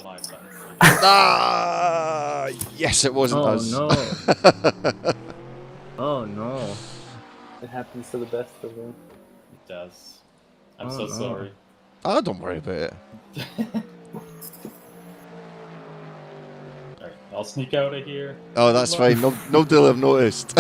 my button. Ah, yes, it wasn't us. No. Oh no. It happens to the best of them. It does. I'm Oh, so no. sorry. Ah, don't worry about it. Alright, I'll sneak out of here. Oh, that's Good luck. fine. Nobody will have noticed.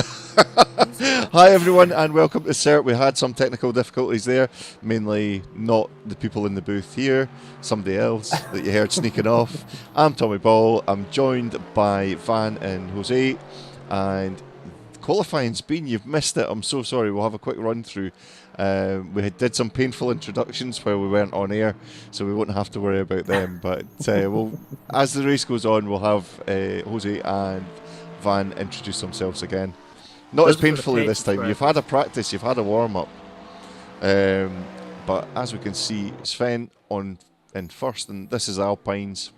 Hi, everyone, and welcome to CERT. We had some technical difficulties there, mainly not the people in the booth here, somebody else that you heard sneaking off. I'm Tommy Ball. I'm joined by Van and Jose, and qualifying's been, you've missed it. I'm so sorry. We'll have a quick run through. We did some painful introductions while we weren't on air, so we won't have to worry about them. But as the race goes on, we'll have Jose and Van introduce themselves again. Not Those as are for the painfully this time. patrons, You've had a practice, you've had a warm-up. But as we can see, Sven in first, and this is Alpine's,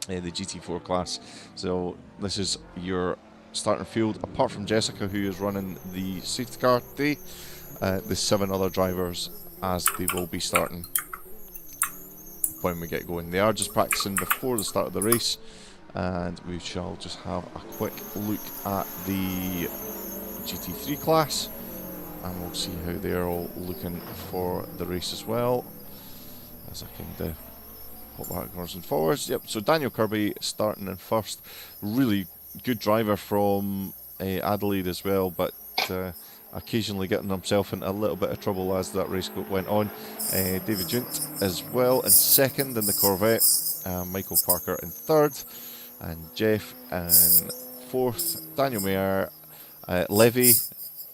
the GT4 class. So this is your starting field, apart from Jessica, who is running the safety car today. The 7 other drivers, as they will be starting when we get going. They are just practicing before the start of the race, and we shall just have a quick look at the GT3 class, and we'll see how they're all looking for the race as well, as I can hop backwards and forwards. Yep, so Daniel Kirby starting in first. Really good driver from Adelaide as well, but occasionally getting himself into a little bit of trouble as that race went on. David Junt as well in second in the Corvette. Michael Parker in third, and Jeff in fourth. Daniel Mayer, Levy,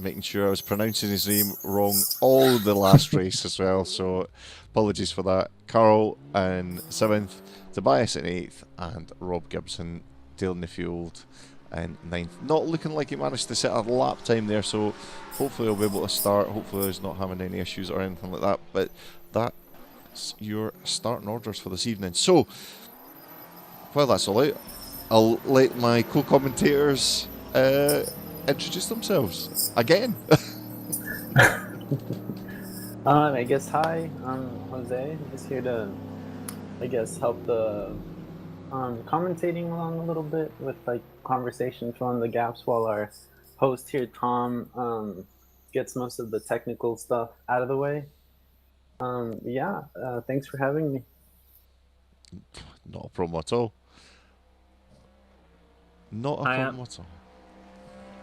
making sure I was pronouncing his name wrong all the last race as well, so apologies for that. Carl in 7th, Tobias in 8th, and Rob Gibson tailing the field in 9th. Not looking like he managed to set a lap time there, so hopefully he'll be able to start. Hopefully he's not having any issues or anything like that, but that's your starting orders for this evening. So, while that's all out, I'll let my co-commentators introduce themselves again. I guess hi, I'm Jose. I'm just here to, I guess, help the commentating along a little bit with like conversation, filling the gaps while our host here, Tom, gets most of the technical stuff out of the way. Thanks for having me. Not a problem at all. Not a problem at all.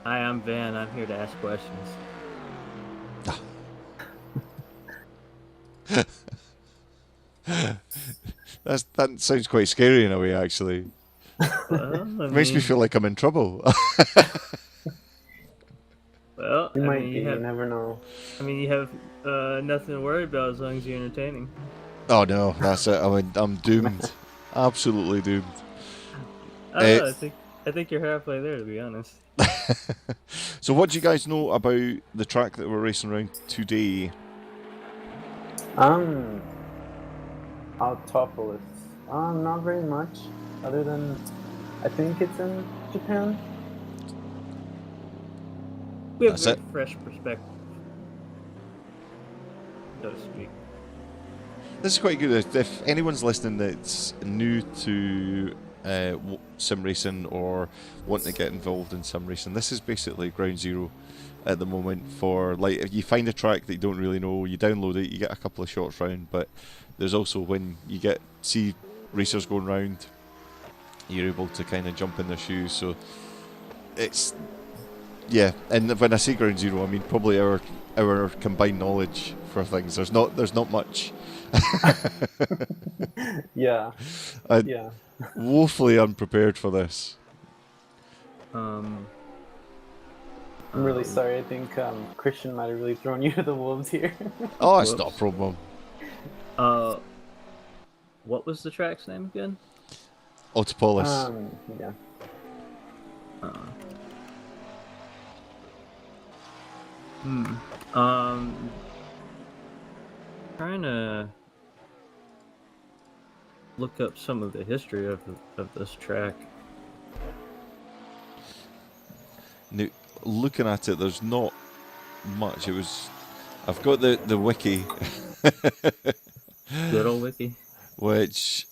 Hi, I'm Van. I'm here to ask questions. That sounds quite scary in a way, actually. Well, Makes me feel like I'm in trouble. Well, You might be, you never know. I mean, you have nothing to worry about as long as you're entertaining. Oh no, that's it. I'm doomed. Absolutely doomed. I think you're halfway there, to be honest. So what do you guys know about the track that we're racing around today? Autopolis. Not very much, other than I think it's in Japan. We have That's a it. very fresh perspective, so to speak. This is quite good. If anyone's listening that's new to sim racing or wanting to get involved in sim racing, this is basically ground zero at the moment for, like, if you find a track that you don't really know, you download it, you get a couple of shots round, but there's also when you see racers going round, you're able to kind of jump in their shoes. So it's, yeah, and when I say ground zero, I mean probably our combined knowledge for things. There's not much. Yeah. I'm Yeah. woefully unprepared for this. I'm really sorry. I think Christian might have really thrown you to the wolves here. Oh, that's not a problem. What was the track's name again? Autopolis. Yeah. Trying to look up some of the history of this track. Now, looking at it, there's not much. I've got the wiki. Good old wiki. Which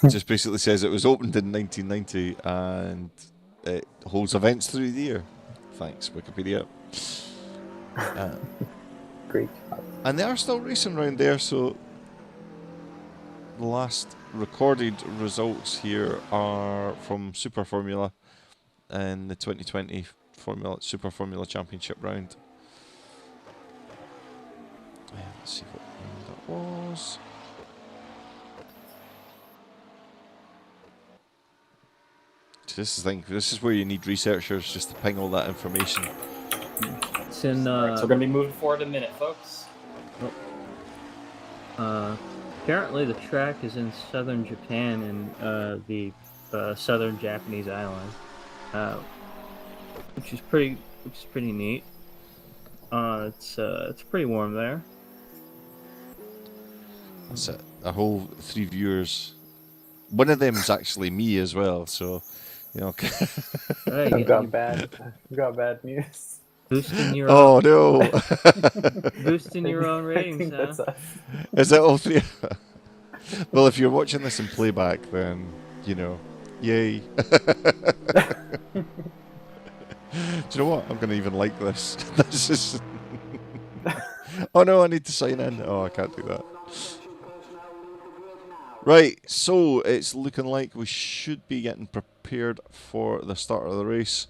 just basically says it was opened in 1990 and it holds events through the year. Thanks, Wikipedia. Great job. And they are still racing around there, so the last recorded results here are from Super Formula in the 2020 Super Formula Championship round. Let's see what round that was. This is the thing. This is where you need researchers just to ping all that information. It's in, Alright, so we're going to be moving forward in a minute, folks. Apparently the track is in southern Japan and the southern Japanese island, which is pretty neat. It's pretty warm there. That's it. A whole 3 viewers. One of them is actually me as well, so you know. Right, I've got bad news. Boosting your Oh own, no! boosting your own I ratings, think huh? that's us. Is it all three? Well, if you're watching this in playback, then you know, yay! Do you know what? I'm gonna even like this. This is. Oh no! I need to sign in. Oh, I can't do that. Right, so it's looking like we should be getting prepared for the start of the race.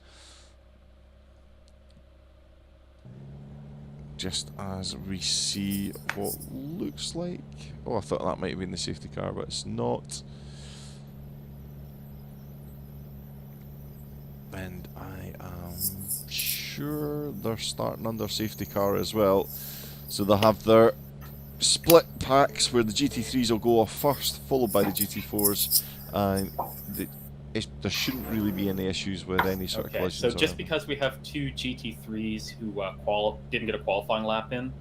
Just as we see what looks like... Oh, I thought that might have been the safety car, but it's not. And I am sure they're starting under safety car as well. So they'll have their split packs where the GT3s will go off first, followed by the GT4s, and there shouldn't really be any issues with any sort of Okay, collisions. so just because we have 2 GT3s who didn't get a qualifying lap in,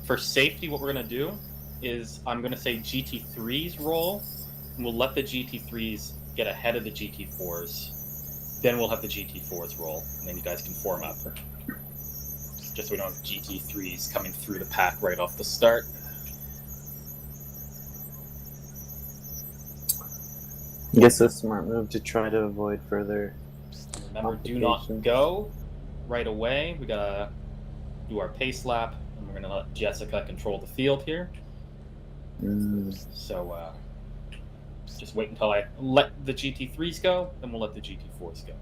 for safety what we're going to do is I'm going to say GT3s roll, and we'll let the GT3s get ahead of the GT4s. Then we'll have the GT4s roll, and then you guys can form up. Just so we don't have GT3s coming through the pack right off the start. I guess a smart move to try to avoid further. Remember, do not go right away. We gotta do our pace lap, and we're gonna let Jessica control the field here. So just wait until I let the GT3s go, then we'll let the GT4s go.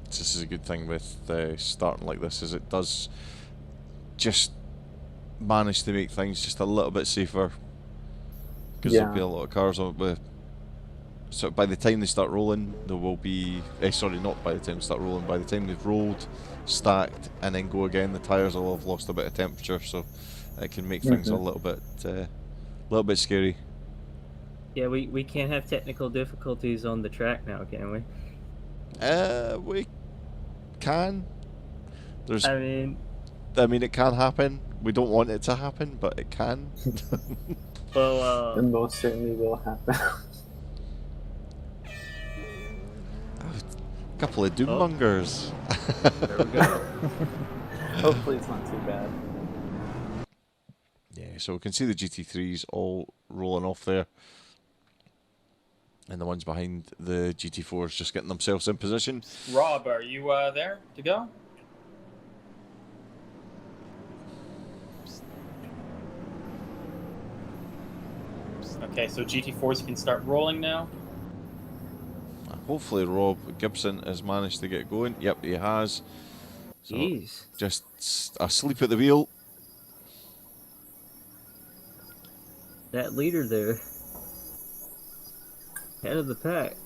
This is a good thing with starting like this, is it does just manage to make things just a little bit safer. Because there'll be a lot of cars on with. So by the time they start rolling, there will be. Sorry, not by the time they start rolling. By the time they've rolled, stacked, and then go again, the tyres will have lost a bit of temperature, so it can make things a little bit scary. Yeah, we can't have technical difficulties on the track now, can we? We can. There's. I mean, it can happen. We don't want it to happen, but it can. well, It most certainly will happen. A couple of doommongers. There we go. Hopefully it's not too bad. Yeah, so we can see the GT3s all rolling off there. And the ones behind the GT4s just getting themselves in position. Rob, are you there to go? Okay, so GT4s can start rolling now. Hopefully Rob Gibson has managed to get going. Yep, he has. So Jeez. just asleep at the wheel. That leader there. Head of the pack.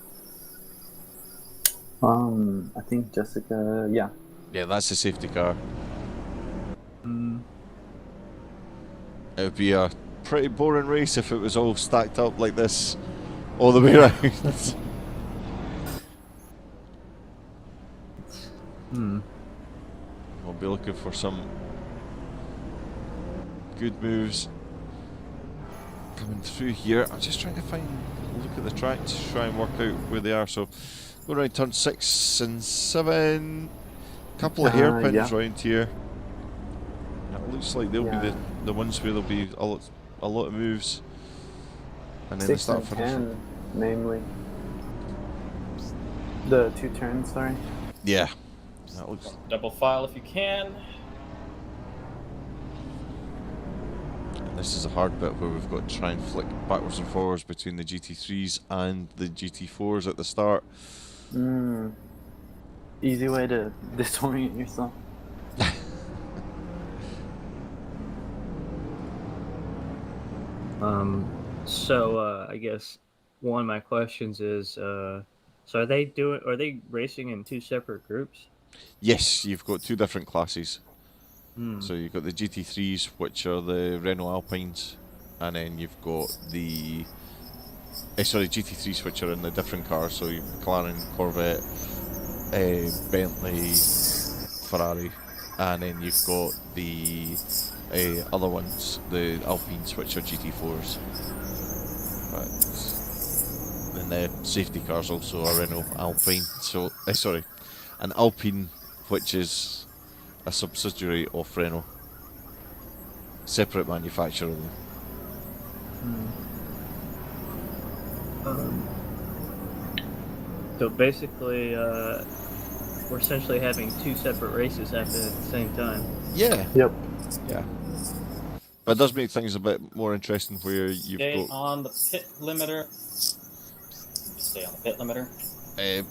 I think Jessica, yeah. Yeah, that's the safety car. It would be a pretty boring race if it was all stacked up like this all the way around. We'll be looking for some good moves coming through here. I'm just trying to look at the track to try and work out where they are. So go around turn 6 and 7. Couple of hairpins round here. It looks like they'll be the ones where there'll be a lot of moves. And then the 6 start and finish. 10, namely. The 2 turns, sorry. Yeah. That looks. Double file if you can. And this is a hard bit where we've got to try and flick backwards and forwards between the GT3s and the GT4s at the start. Easy way to disorient yourself. So I guess one of my questions is, so are they racing in 2 separate groups? Yes, you've got 2 different classes. Hmm. So you've got the GT3s, which are the Renault Alpines, and then you've got the GT3s, which are in the different cars. So you've McLaren, Corvette, Bentley, Ferrari, and then you've got the other ones, the Alpines, which are GT4s. But then the safety cars also are Renault Alpine. So an Alpine, which is a subsidiary of Renault, separate manufacturer though. So basically, we're essentially having 2 separate races happen at the same time. Yeah. Yep. Yeah. But it does make things a bit more interesting where you've Stay got on the pit limiter. Just stay on the pit limiter.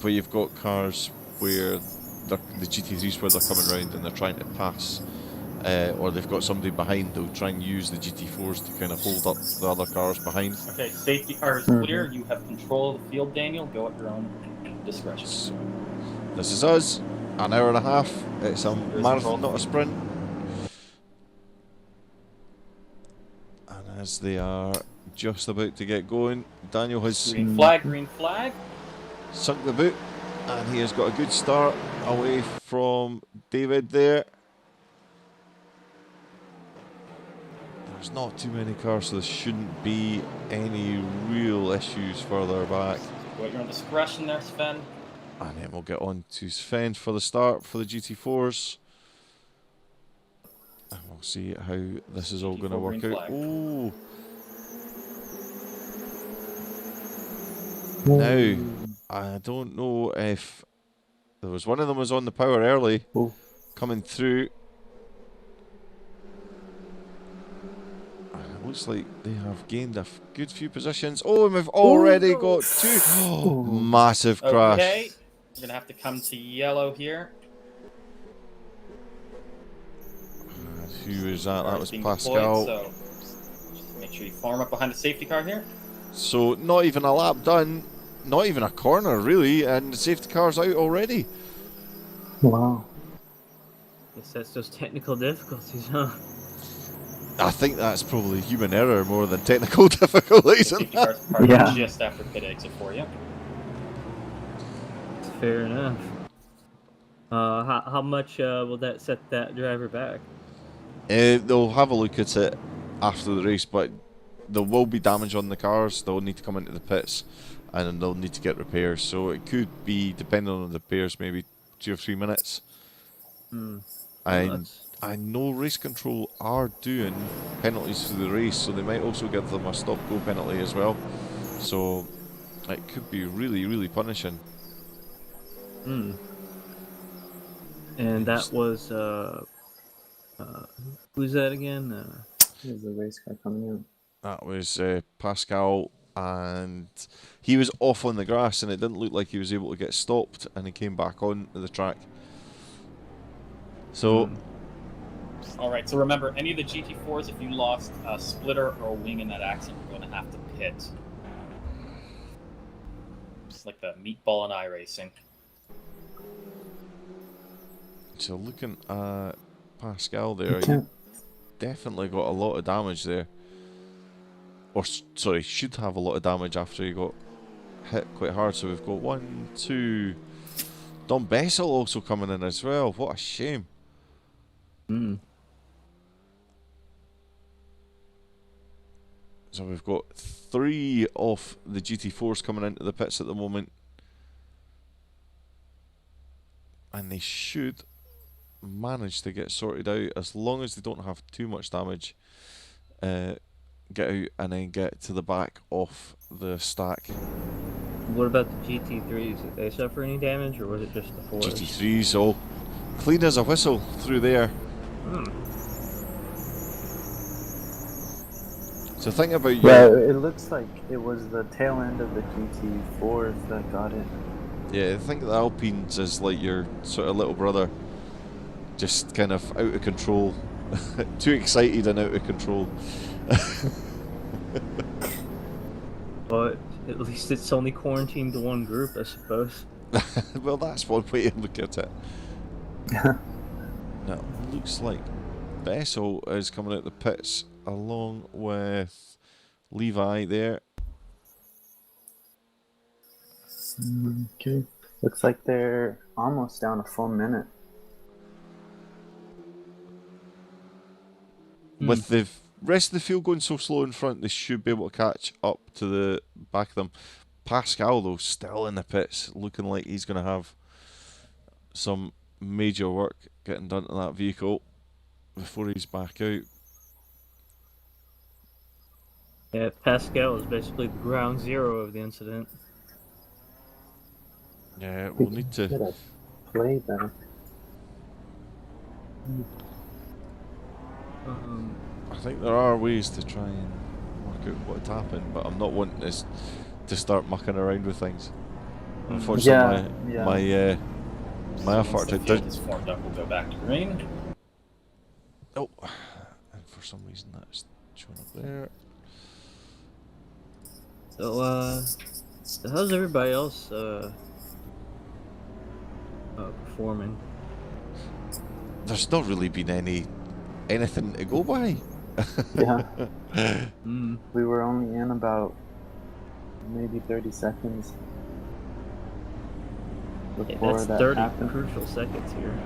where you've got cars where the GT3s where they're coming round and they're trying to pass, or they've got somebody behind. They'll try and use the GT4s to kind of hold up the other cars behind. Okay, safety car is clear. You have control of the field, Daniel. Go at your own discretion. So, this is us. An hour and a half. It's a There's marathon, control. not a sprint. And as they are just about to get going, Daniel has Green flag, green flag. sunk the boot, and he has got a good start away from David there. There's not too many cars, so there shouldn't be any real issues further back. Go at your own discretion there, Sven. And then we'll get on to Sven for the start for the GT4s. And we'll see how this is all going to GT4 work green out. flag. Oh! Now, I don't know if there was one of them was on the power early, Ooh. coming through. And it looks like they have gained a good few positions. Oh, and we've already got 2. Massive crash. Okay, we're gonna have to come to yellow here. And who is that? That Car's was being Pascal. deployed, so just make sure you form up behind the safety car here. So not even a lap done, not even a corner really, and the safety car's out already. Wow. Guess that's just technical difficulties, huh? I think that's probably human error more than technical difficulties. The In safety that. car's parked Yeah. just after pit exit for you. Fair enough. How much will that set that driver back? They'll have a look at it after the race, but there will be damage on the cars. They'll need to come into the pits, and then they'll need to get repairs. So it could be, depending on the repairs, maybe 2 or 3 minutes. And I know race control are doing penalties through the race, so they might also give them a stop-go penalty as well. So it could be really, really punishing. And that was who's that again? There's a race car coming in. That was Pascal, and he was off on the grass, and it didn't look like he was able to get stopped, and he came back onto the track. So, All right, so remember, any of the GT4s, if you lost a splitter or a wing in that accident, you're going to have to pit. It's like the meatball and iRacing. so looking at Pascal there, you definitely got a lot of damage there. Or, sorry, should have a lot of damage after he got hit quite hard. So we've got 1, 2... Don Bessel also coming in as well. What a shame. So we've got 3 of the GT4s coming into the pits at the moment. And they should manage to get sorted out as long as they don't have too much damage. get out and then get to the back of the stack. What about the GT3s? Did they suffer any damage, or was it just the 4s? GT3's all clean as a whistle through there. So think about your... Yeah, it looks like it was the tail end of the GT4s that got it. Yeah, I think the Alpines is like your sort of little brother. Just kind of out of control. Too excited and out of control. But at least it's only quarantined to one group, I suppose. Well, that's one way to look at it. Now, looks like Bessel is coming out the pits along with Levi there. Okay. Looks like they're almost down a full minute. With the rest of the field going so slow in front, they should be able to catch up to the back of them. Pascal, though, still in the pits, looking like he's going to have some major work getting done to that vehicle before he's back out. Yeah, Pascal is basically the ground zero of the incident. Yeah, we'll need to... Get a play better. I think there are ways to try and work out what had happened, but I'm not wanting this to start mucking around with things. Unfortunately, my effort Once the to field is formed up, we'll go back to green. oh, and for some reason that's showing up there. So how's everybody else performing? There's not really been anything to go by. Yeah. We were only in about maybe 30 seconds before That's that 30 happened. crucial seconds here.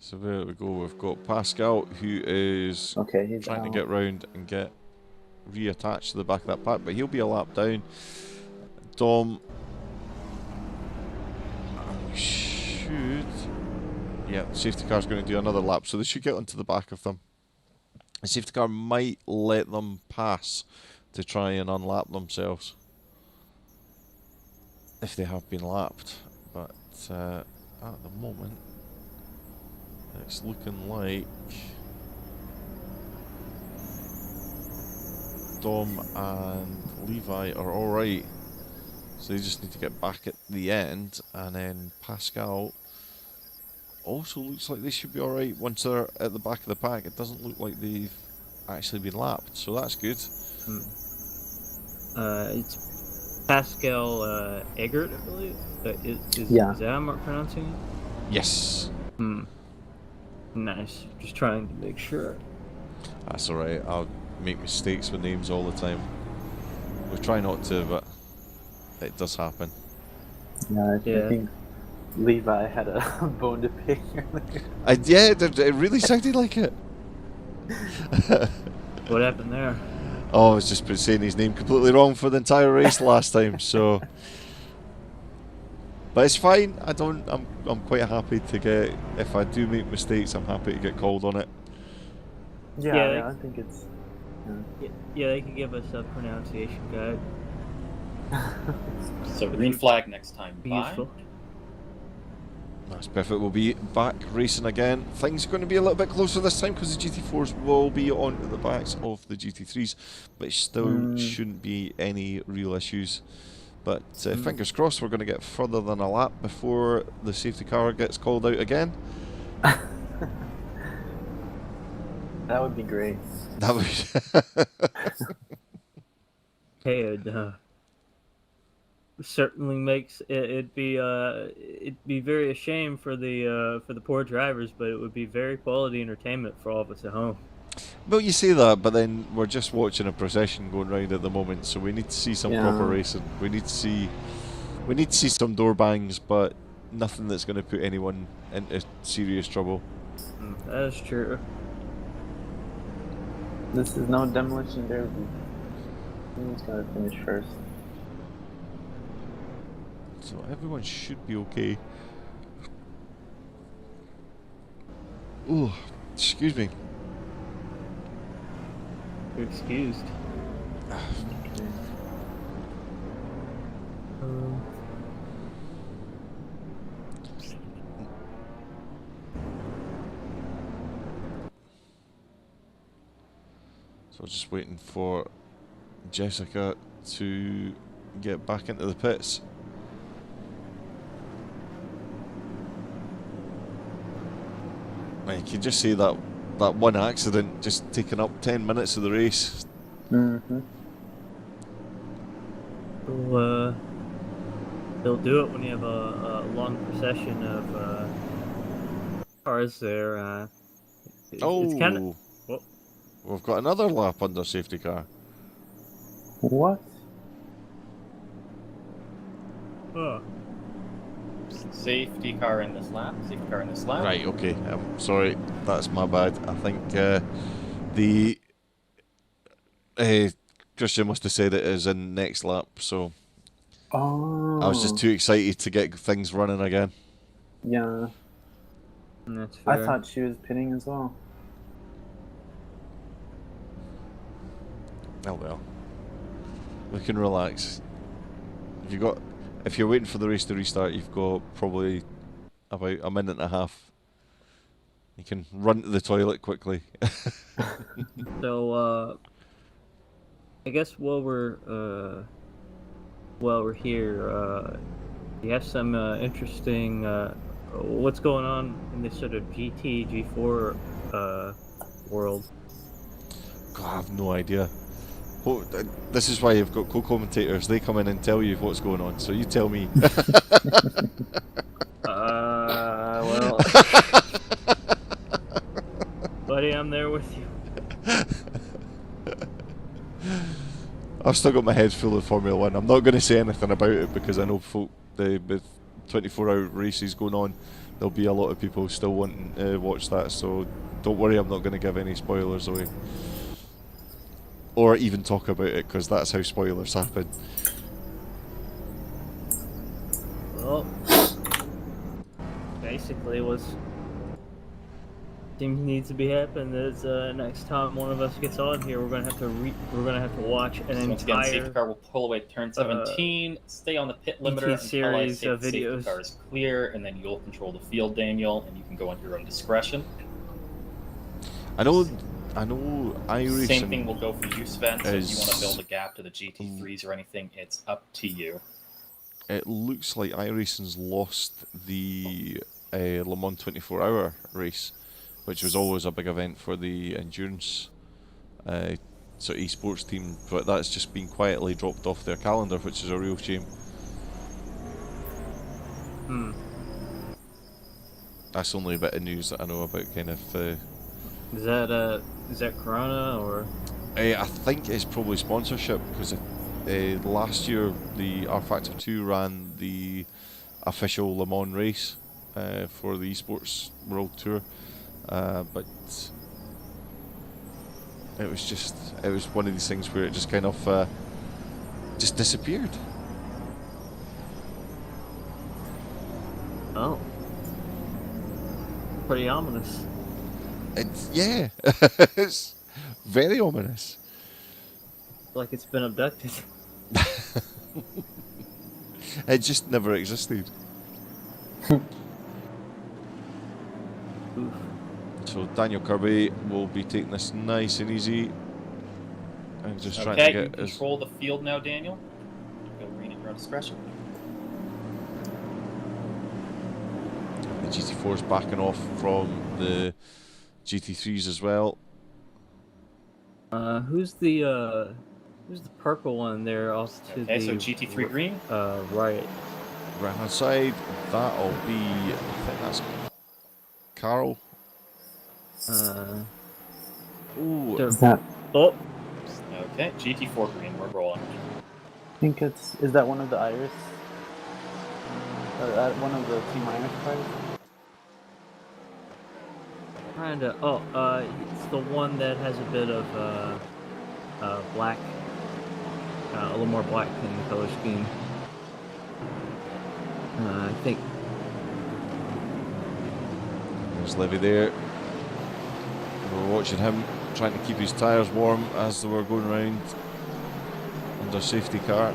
So there we go. We've got Pascal, who is Okay, he's trying out. to get round and get reattached to the back of that pack, but he'll be a lap down. Dom should... Yeah, the safety car's going to do another lap, so they should get onto the back of them. The safety car might let them pass to try and unlap themselves if they have been lapped, but at the moment it's looking like Dom and Levi are alright, so they just need to get back at the end, and then Pascal also looks like they should be alright once they're at the back of the pack. It doesn't look like they've actually been lapped, so that's good. It's Pascal Eggert, I believe. Is that how I'm pronouncing it? Yes. Nice. Just trying to make sure. That's alright. I'll make mistakes with names all the time. We try not to, but it does happen. Yeah, I think Levi had a bone to pick earlier. Yeah, it really sounded like it. What happened there? Oh, I was just been saying his name completely wrong for the entire race last time, so... But it's fine. I'm quite happy to get... If I do make mistakes, I'm happy to get called on it. Yeah, I think it's... Yeah, they could give us a pronunciation guide. So green flag next time. Be Bye. useful. That's perfect. We'll be back racing again. Things are going to be a little bit closer this time because the GT4s will be on the backs of the GT3s, but it still shouldn't be any real issues. But fingers crossed we're going to get further than a lap before the safety car gets called out again. That would be great. That would... Hey, it certainly makes it'd be very a shame for the poor drivers, but it would be very quality entertainment for all of us at home. Well, you say that, but then we're just watching a procession going round at the moment, so we need to see some proper racing. We need to see some door bangs, but nothing that's going to put anyone into serious trouble. That is true. This is no demolition derby. Who's got to finish first? So everyone should be okay. Oh, excuse me. You're excused. Um, So just waiting for Jessica to get back into the pits. And you can just see that one accident just taking up 10 minutes of the race. Mm-hmm. they'll do it when you have a long procession of cars there. It's kind of. Well, We've got another lap under safety car. What? oh. Safety car in this lap. Safety car in this lap. Right, okay. Sorry, that's my bad. I think the Christian must have said it is in next lap, so Oh. I was just too excited to get things running again. Yeah. That's I fair. thought she was pitting as well. Oh well. We can relax. If you're waiting for the race to restart, you've got probably about a minute and a half. You can run to the toilet quickly. So, I guess while we're here, you have some interesting what's going on in this sort of GT G4 world. God, I have no idea. This is why you've got co-commentators. They come in and tell you what's going on. So you tell me. Well, buddy, I'm there with you. I've still got my head full of Formula 1. I'm not going to say anything about it because I know folk, with 24-hour races going on, there'll be a lot of people still wanting to watch that. So don't worry, I'm not going to give any spoilers away. Or even talk about it, because that's how spoilers happen. Well, basically, what needs to be happening is next time one of us gets on here, we're gonna have to watch an Once again, safety entire car will pull away at turn 17. Stay on the pit limiter until I series say of the safety videos. car is clear, and then you'll control the field, Daniel, and you can go at your own discretion. I know iRacing. Same thing will go for you, Sven. So if you want to is- build a gap to the GT3s or anything, it's up to you. It looks like iRacing's lost the Le Mans 24-hour race, which was always a big event for the endurance sort of esports team, but that's just been quietly dropped off their calendar, which is a real shame. That's the only bit of news that I know about. Kind of. Is that Corona or? I think it's probably sponsorship, because last year the R Factor 2 ran the official Le Mans race for the esports world tour, but it was one of these things where it just kind of just disappeared. Oh, pretty ominous. Yeah, it's very ominous. Like it's been abducted. It just never existed. Oof. So Daniel Kirby will be taking this nice and easy and just trying Okay, to you get his... control the field now, Daniel. Go green at your own discretion. The GT4's backing off from the GT3s as well. Who's the purple one there off to Okay, the so GT3 green. right. Right hand side, that'll be, I think that's Carl. Ooh, There- Is that? Oh, Okay, GT4 green. We're rolling. I think is that one of the Iris? One of the Team Iris cars? kinda. Oh, it's the one that has a bit of black, a little more black in the color scheme. I think. there's Levy there. We're watching him trying to keep his tyres warm as they were going around under safety car.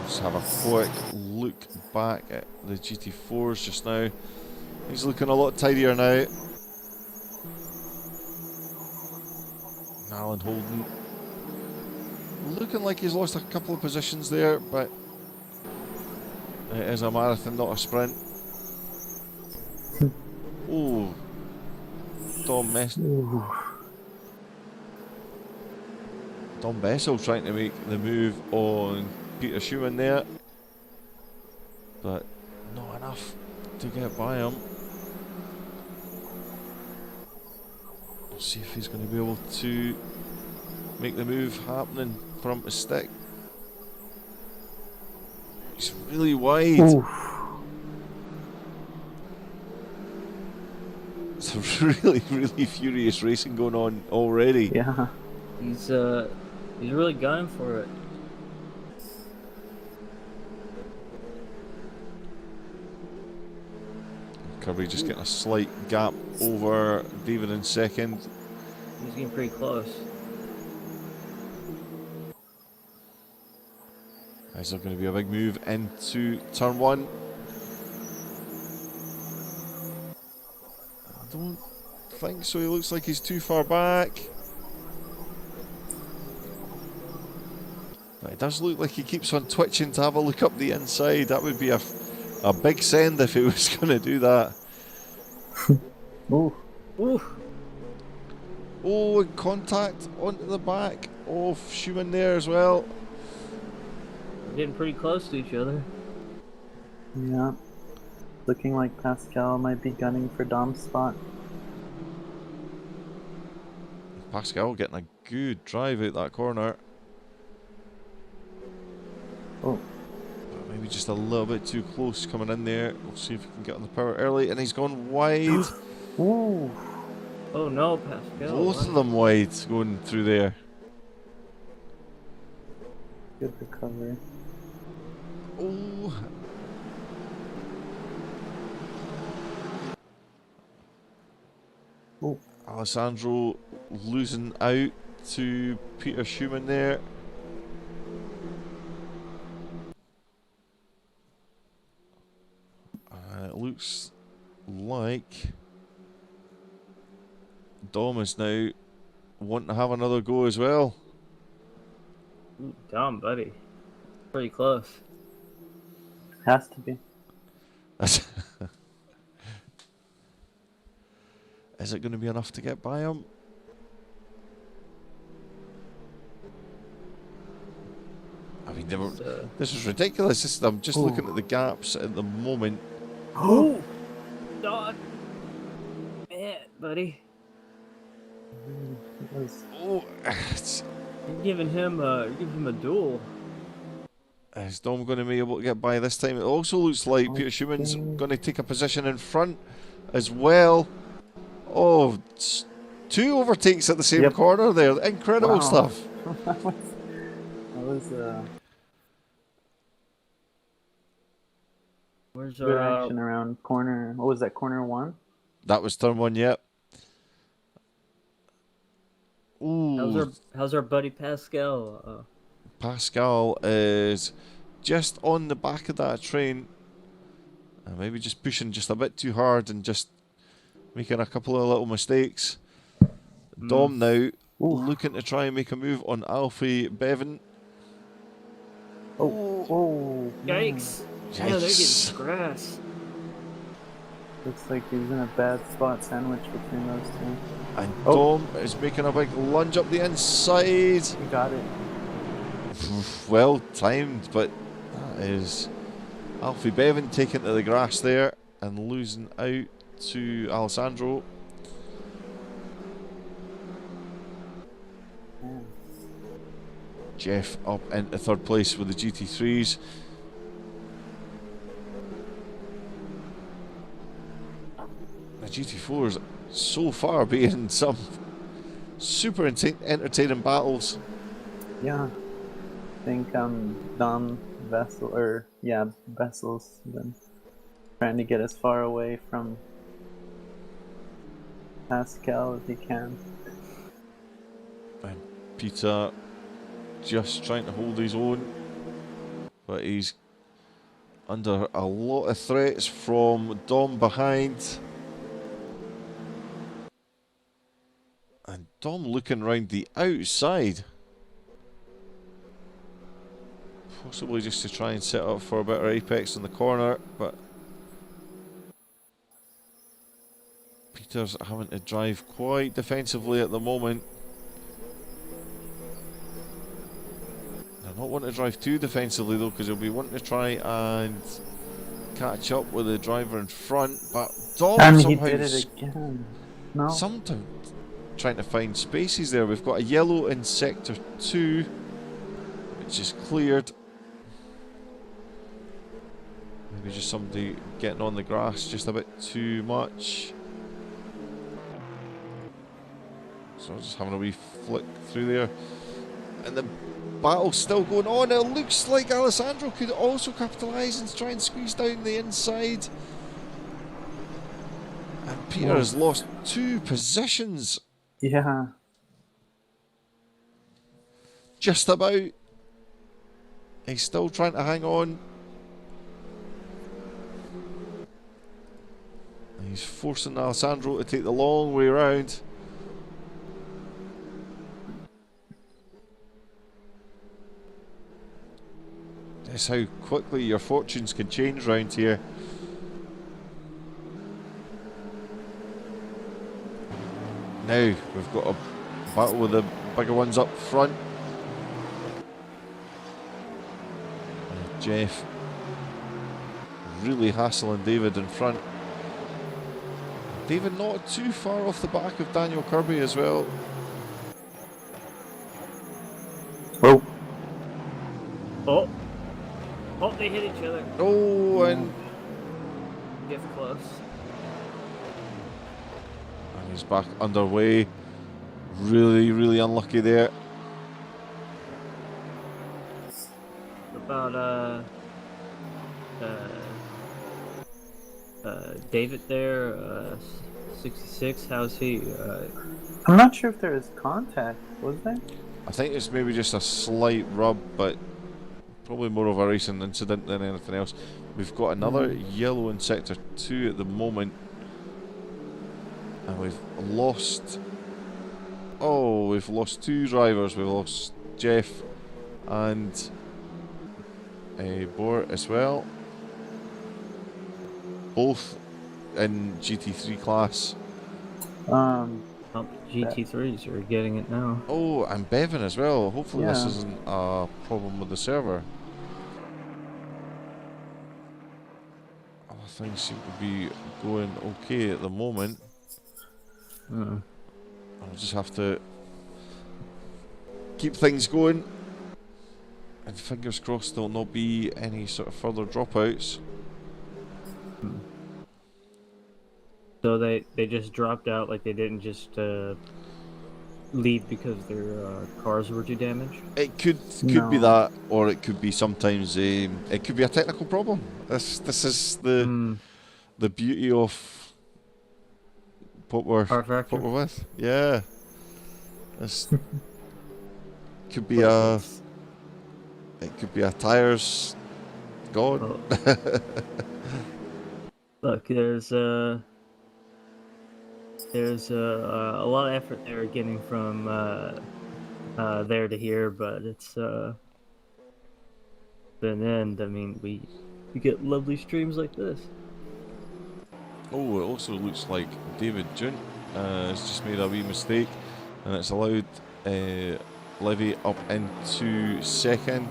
Let's have a quick look back at the GT4s just now. He's looking a lot tidier now. Alan Holden looking like he's lost a couple of positions there, but it is a marathon, not a sprint. Oh, Dom Bessel trying to make the move on Peter Schumann there, but not enough to get by him. We'll see if he's going to be able to make the move happening for him to stick. He's really wide. Oof. It's a really furious racing going on already. Yeah. He's really going for it. Kirby just getting a slight gap over David in second. He's getting pretty close. Is there going to be a big move into turn one? I don't think so. He looks like he's too far back. But it does look like he keeps on twitching to have a look up the inside. That would be a big send if he was going to do that. Ooh. Ooh. Oh, and contact onto the back of Schumann there as well. We're getting pretty close to each other. Yeah. Looking like Pascal might be gunning for Dom's spot. Pascal getting a good drive out that corner. Oh. But maybe just a little bit too close coming in there. We'll see if he can get on the power early. And he's gone wide. Ooh. Oh no, Pascal. Both of them wide going through there. Good recovery. Oh. Oh. Alessandro losing out to Peter Schumann there. It looks like Dom is now wanting to have another go as well. Ooh, Dom, buddy. Pretty close. Has to be. Is it going to be enough to get by him? I mean, this is ridiculous. I'm just looking at the gaps at the moment. Oh! Dog! Man, buddy. Oh, You're giving him a duel. is Dom going to be able to get by this time? It also looks like Peter Schumann's going to take a position in front as well. Oh, 2 overtakes at the same corner there. Incredible stuff. that was Where's good our action around corner? What was that, corner 1? That was turn 1, yep. Ooh. How's our buddy Pascal? Pascal is just on the back of that train. Maybe just pushing just a bit too hard and just making a couple of little mistakes. Dom now looking to try and make a move on Alfie Bevan. Oh. Yikes! Yeah, they're getting grass. Looks like he's in a bad spot sandwich between those two. And Dom is making a big lunge up the inside. He got it. Well timed, but that is Alfie Bevan taking to the grass there and losing out to Alessandro. Yeah. Jeff up into 3rd place with the GT3s. The GT4s so far being some super entertaining battles. Yeah. I think Dom Vessel or yeah, Bessel's been trying to get as far away from Pascal as he can. And Peter just trying to hold his own, but he's under a lot of threats from Dom behind. And Dom looking round the outside. Possibly just to try and set up for a better apex in the corner, but Peter's having to drive quite defensively at the moment. I don't want to drive too defensively though, because he'll be wanting to try and catch up with the driver in front, but Dom And he somehow did it again. No. sometimes trying to find spaces there. We've got a yellow in sector 2, which is cleared. Maybe just somebody getting on the grass just a bit too much. So just having a wee flick through there. And the battle's still going on. It looks like Alessandro could also capitalise and try and squeeze down the inside. And Peter has lost 2 positions. Yeah. Just about. He's still trying to hang on. He's forcing Alessandro to take the long way around. That's how quickly your fortunes can change round here. Now we've got a battle with the bigger ones up front. Jeff really hassling David in front. David not too far off the back of Daniel Kirby as well. Oh. Oh, they hit each other. Oh, and Get close. he's back underway. Really, really unlucky there. About David there, 66. How's he? I'm not sure if there is contact, was there? I think it's maybe just a slight rub, but probably more of a racing incident than anything else. We've got another yellow in sector 2 at the moment. And we've lost... Oh, we've lost 2 drivers. We've lost Jeff and Bort as well. Both in GT3 class. GT3s are getting it now. Oh, and Bevan as well. Hopefully this Yeah. isn't a problem with the server. Other things seem to be going okay at the moment. I'll just have to keep things going. And fingers crossed there'll not be any sort of further dropouts. So they just dropped out, like they didn't just leave because their cars were too damaged? It could be that, or it could be sometimes it could be a technical problem. This is the beauty of what we're with. Yeah. This could be it could be a tires gone. Look, there's a lot of effort there getting from there to here, but it's been end. I mean, we get lovely streams like this. Oh, it also looks like David Junt has just made a wee mistake, and it's allowed Levy up into second.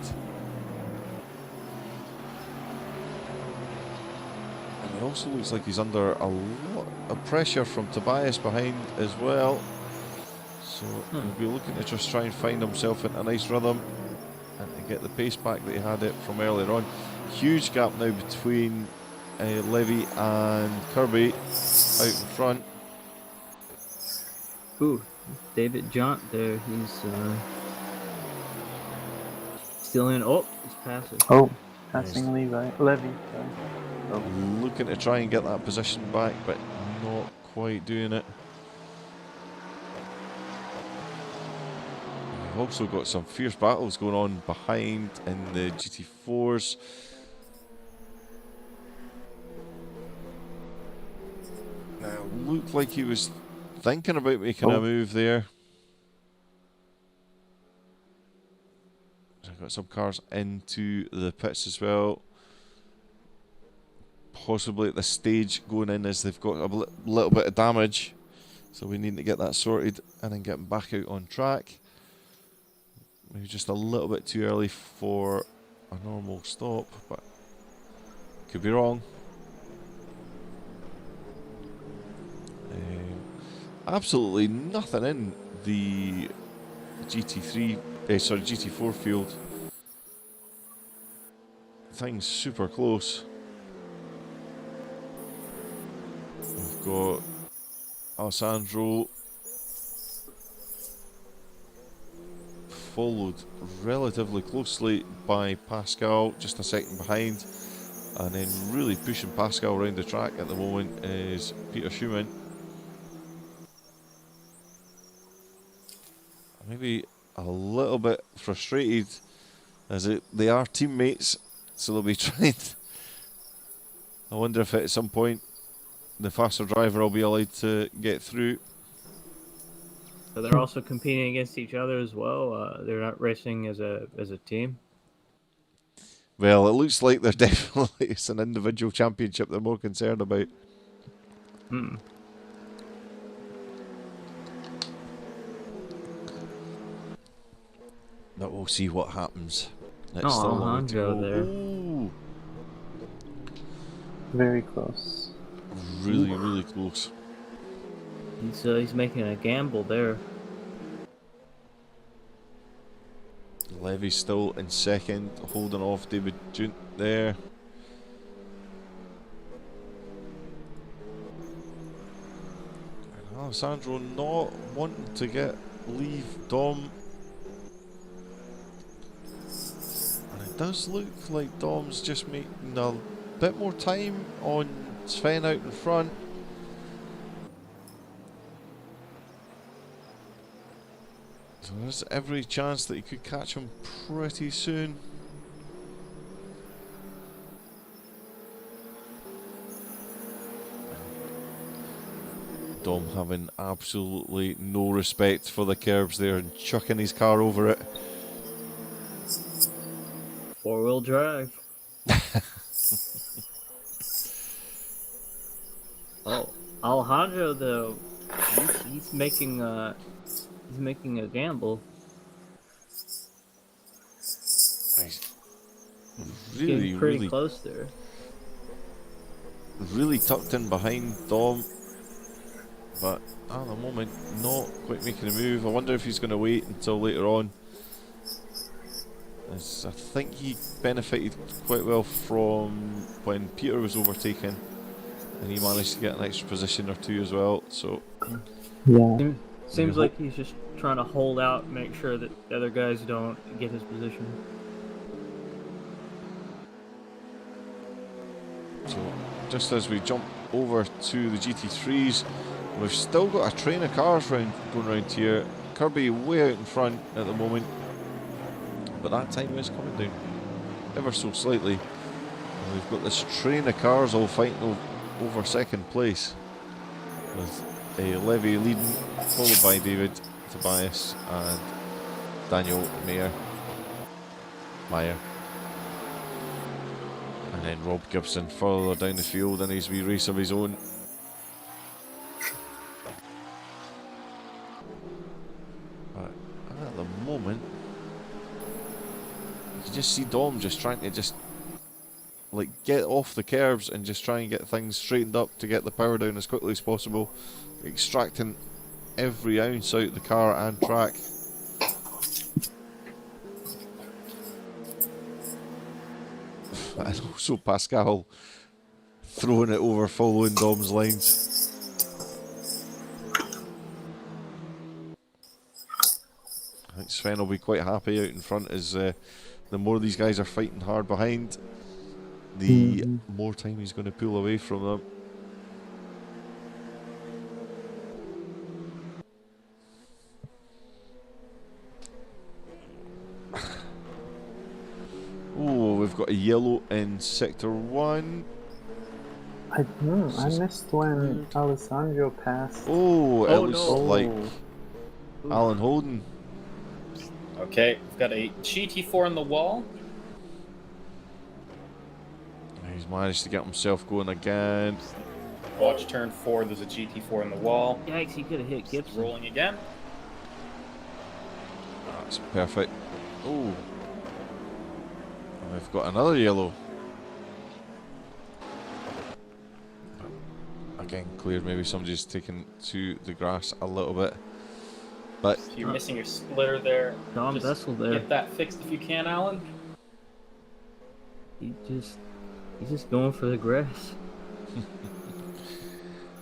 And it also looks like he's under a lot of pressure from Tobias behind as well. So he'll be looking to just try and find himself in a nice rhythm and to get the pace back that he had it from earlier on. Huge gap now between Levy and Kirby out in front. Ooh, David Junt there. He's still in. Oh, he's passing. Oh. Passing Levy. Sorry. Oh. Looking to try and get that position back, but not quite doing it. We've also got some fierce battles going on behind in the GT4s. Now, looked like he was thinking about making a move there. I've got some cars into the pits as well. Possibly at this stage going in as they've got a little bit of damage. So we need to get that sorted and then get them back out on track. Maybe just a little bit too early for a normal stop, but could be wrong. Absolutely nothing in the GT4 field. Things super close. We've got Alessandro followed relatively closely by Pascal, just a second behind, and then really pushing Pascal around the track at the moment is Peter Schumann. Maybe a little bit frustrated as they are teammates, so they'll be trying. I wonder if at some point the faster driver will be allowed to get through. So they're also competing against each other as well. They're not racing as a team. Well, it looks like they're definitely it's an individual championship they're more concerned about. But we'll see what happens. It's still a long way to go. there. Ooh. Very close. Really close. He's making a gamble there. Levy's still in second, holding off David Junt there. And Alessandro not wanting to leave Dom. And it does look like Dom's just making a bit more time on Sven out in front. So there's every chance that he could catch him pretty soon. Dom having absolutely no respect for the curbs there and chucking his car over it. Four-wheel drive. Oh, Alejandro though, he's making a gamble. He's Getting pretty close there. Really tucked in behind Dom, but at the moment not quite making a move. I wonder if he's going to wait until later on, as I think he benefited quite well from when Peter was overtaken and he managed to get an extra position or two as well. So yeah, seems like he's just trying to hold out and make sure that the other guys don't get his position. So just as we jump over to the GT3s, we've still got a train of cars going around here. Kirby way out in front at the moment, but that time is coming down ever so slightly. And we've got this train of cars all fighting over second place, with a Levy leading, followed by David, Tobias and Daniel Meyer. And then Rob Gibson further down the field in his wee race of his own. But at the moment, you can just see Dom just trying to get off the curves and just try and get things straightened up to get the power down as quickly as possible, extracting every ounce out of the car and track. And also Pascal throwing it over, following Dom's lines. I think Sven will be quite happy out in front as the more these guys are fighting hard behind, the Mhm. more time he's going to pull away from them. Oh, we've got a yellow in sector 1. I missed when Alessandro passed. Oh, it Oh, looks no. like Ooh. Alan Holden. Okay, we've got a GT4 in the wall. He's managed to get himself going again. Watch turn 4, there's a GT4 in the wall. Yikes, he could have hit It's Gibson. rolling again. That's perfect. Oh. And we've got another yellow. Again, cleared. Maybe somebody's taken to the grass a little bit. But So you're missing your splitter there. Dom Just Vessel there. get that fixed if you can, Alan. He's just going for the grass.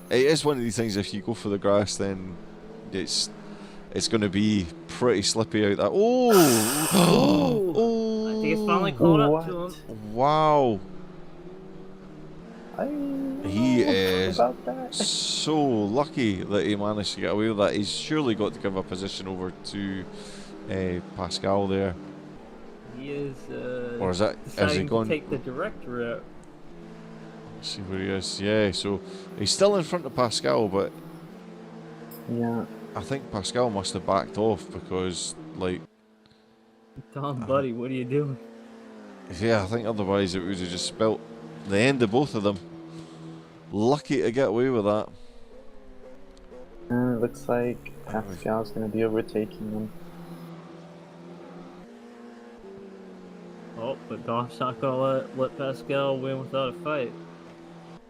it is one of these things, if you go for the grass, then it's going to be pretty slippy out there. Oh! Oh! I think it's finally caught up to What? him. Wow. I He don't know is about that. so lucky that he managed to get away with that. He's surely got to give a position over to Pascal there. He is Or is that, has he deciding to gone? take the direct route. Let's see where he is. Yeah, so he's still in front of Pascal, but Yeah. I think Pascal must have backed off because, like, Tom, buddy, what are you doing? yeah, I think otherwise it would have just spelt the end of both of them. Lucky to get away with that. And it looks like Pascal's going to be overtaking them. Oh, but Dom's not gonna let Pascal win without a fight.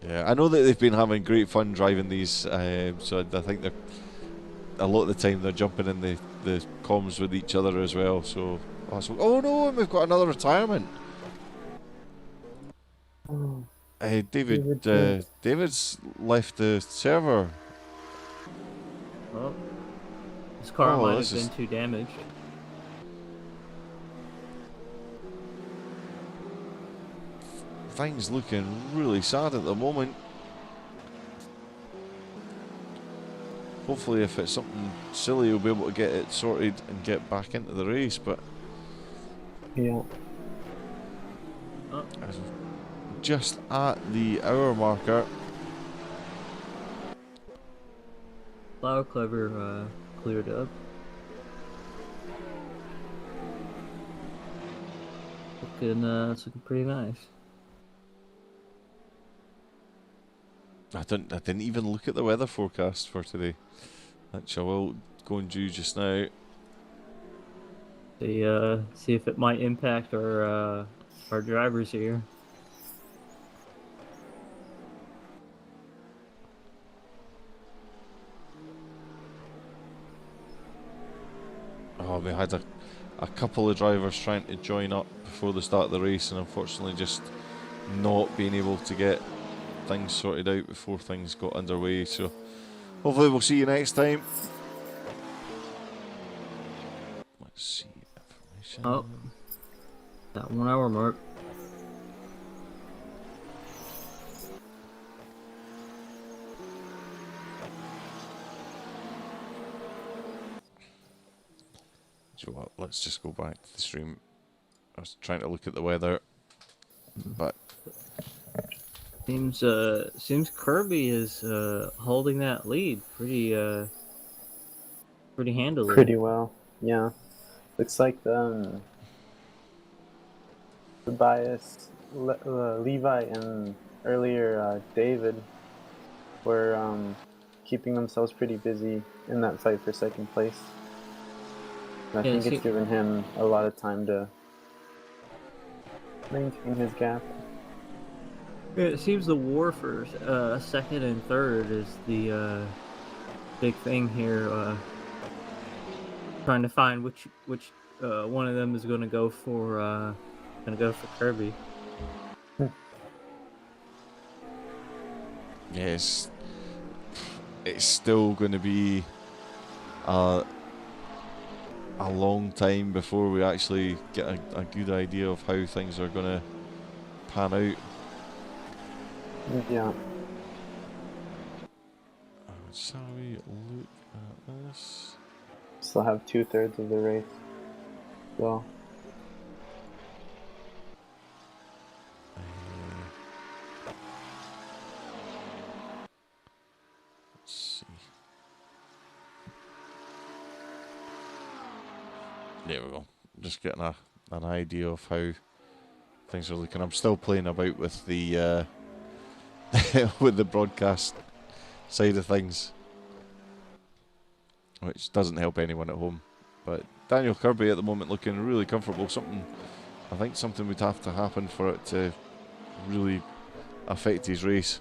Yeah, I know that they've been having great fun driving these, so I think they're a lot of the time they're jumping in the comms with each other as well. So, oh no, and we've got another retirement. Oh, David, David. David's left the server. Well, his car Oh, might this have is- been too damaged. Things looking really sad at the moment. Hopefully, if it's something silly, we'll be able to get it sorted and get back into the race. But yeah. Oh, as just at the hour marker, Flower Clever cleared up. It's looking pretty nice. I didn't even look at the weather forecast for today, which I will go and do just now. See if it might impact our drivers here. Oh, we had a couple of drivers trying to join up before the start of the race, and unfortunately just not being able to get things sorted out before things got underway. So hopefully we'll see you next time. Let's see information. Oh, that 1 hour mark. So what, let's just go back to the stream. I was trying to look at the weather, but Seems Kirby is holding that lead pretty handily. Pretty well. Yeah. Looks like Tobias, Levi, and earlier David were keeping themselves pretty busy in that fight for second place. And I Yeah, think it's given him a lot of time to maintain his gap. It seems the war for second and third is the big thing here. Trying to find which one of them is going to go for Kirby. yes, it's still going to be a a long time before we actually get a good idea of how things are going to pan out. Yeah. Shall we look at this? Still have 2/3 of the race. So Let's see. There we go. Just getting an idea of how things are looking. I'm still playing about with the with the broadcast side of things, which doesn't help anyone at home. But Daniel Kirby at the moment looking really comfortable. I think something would have to happen for it to really affect his race.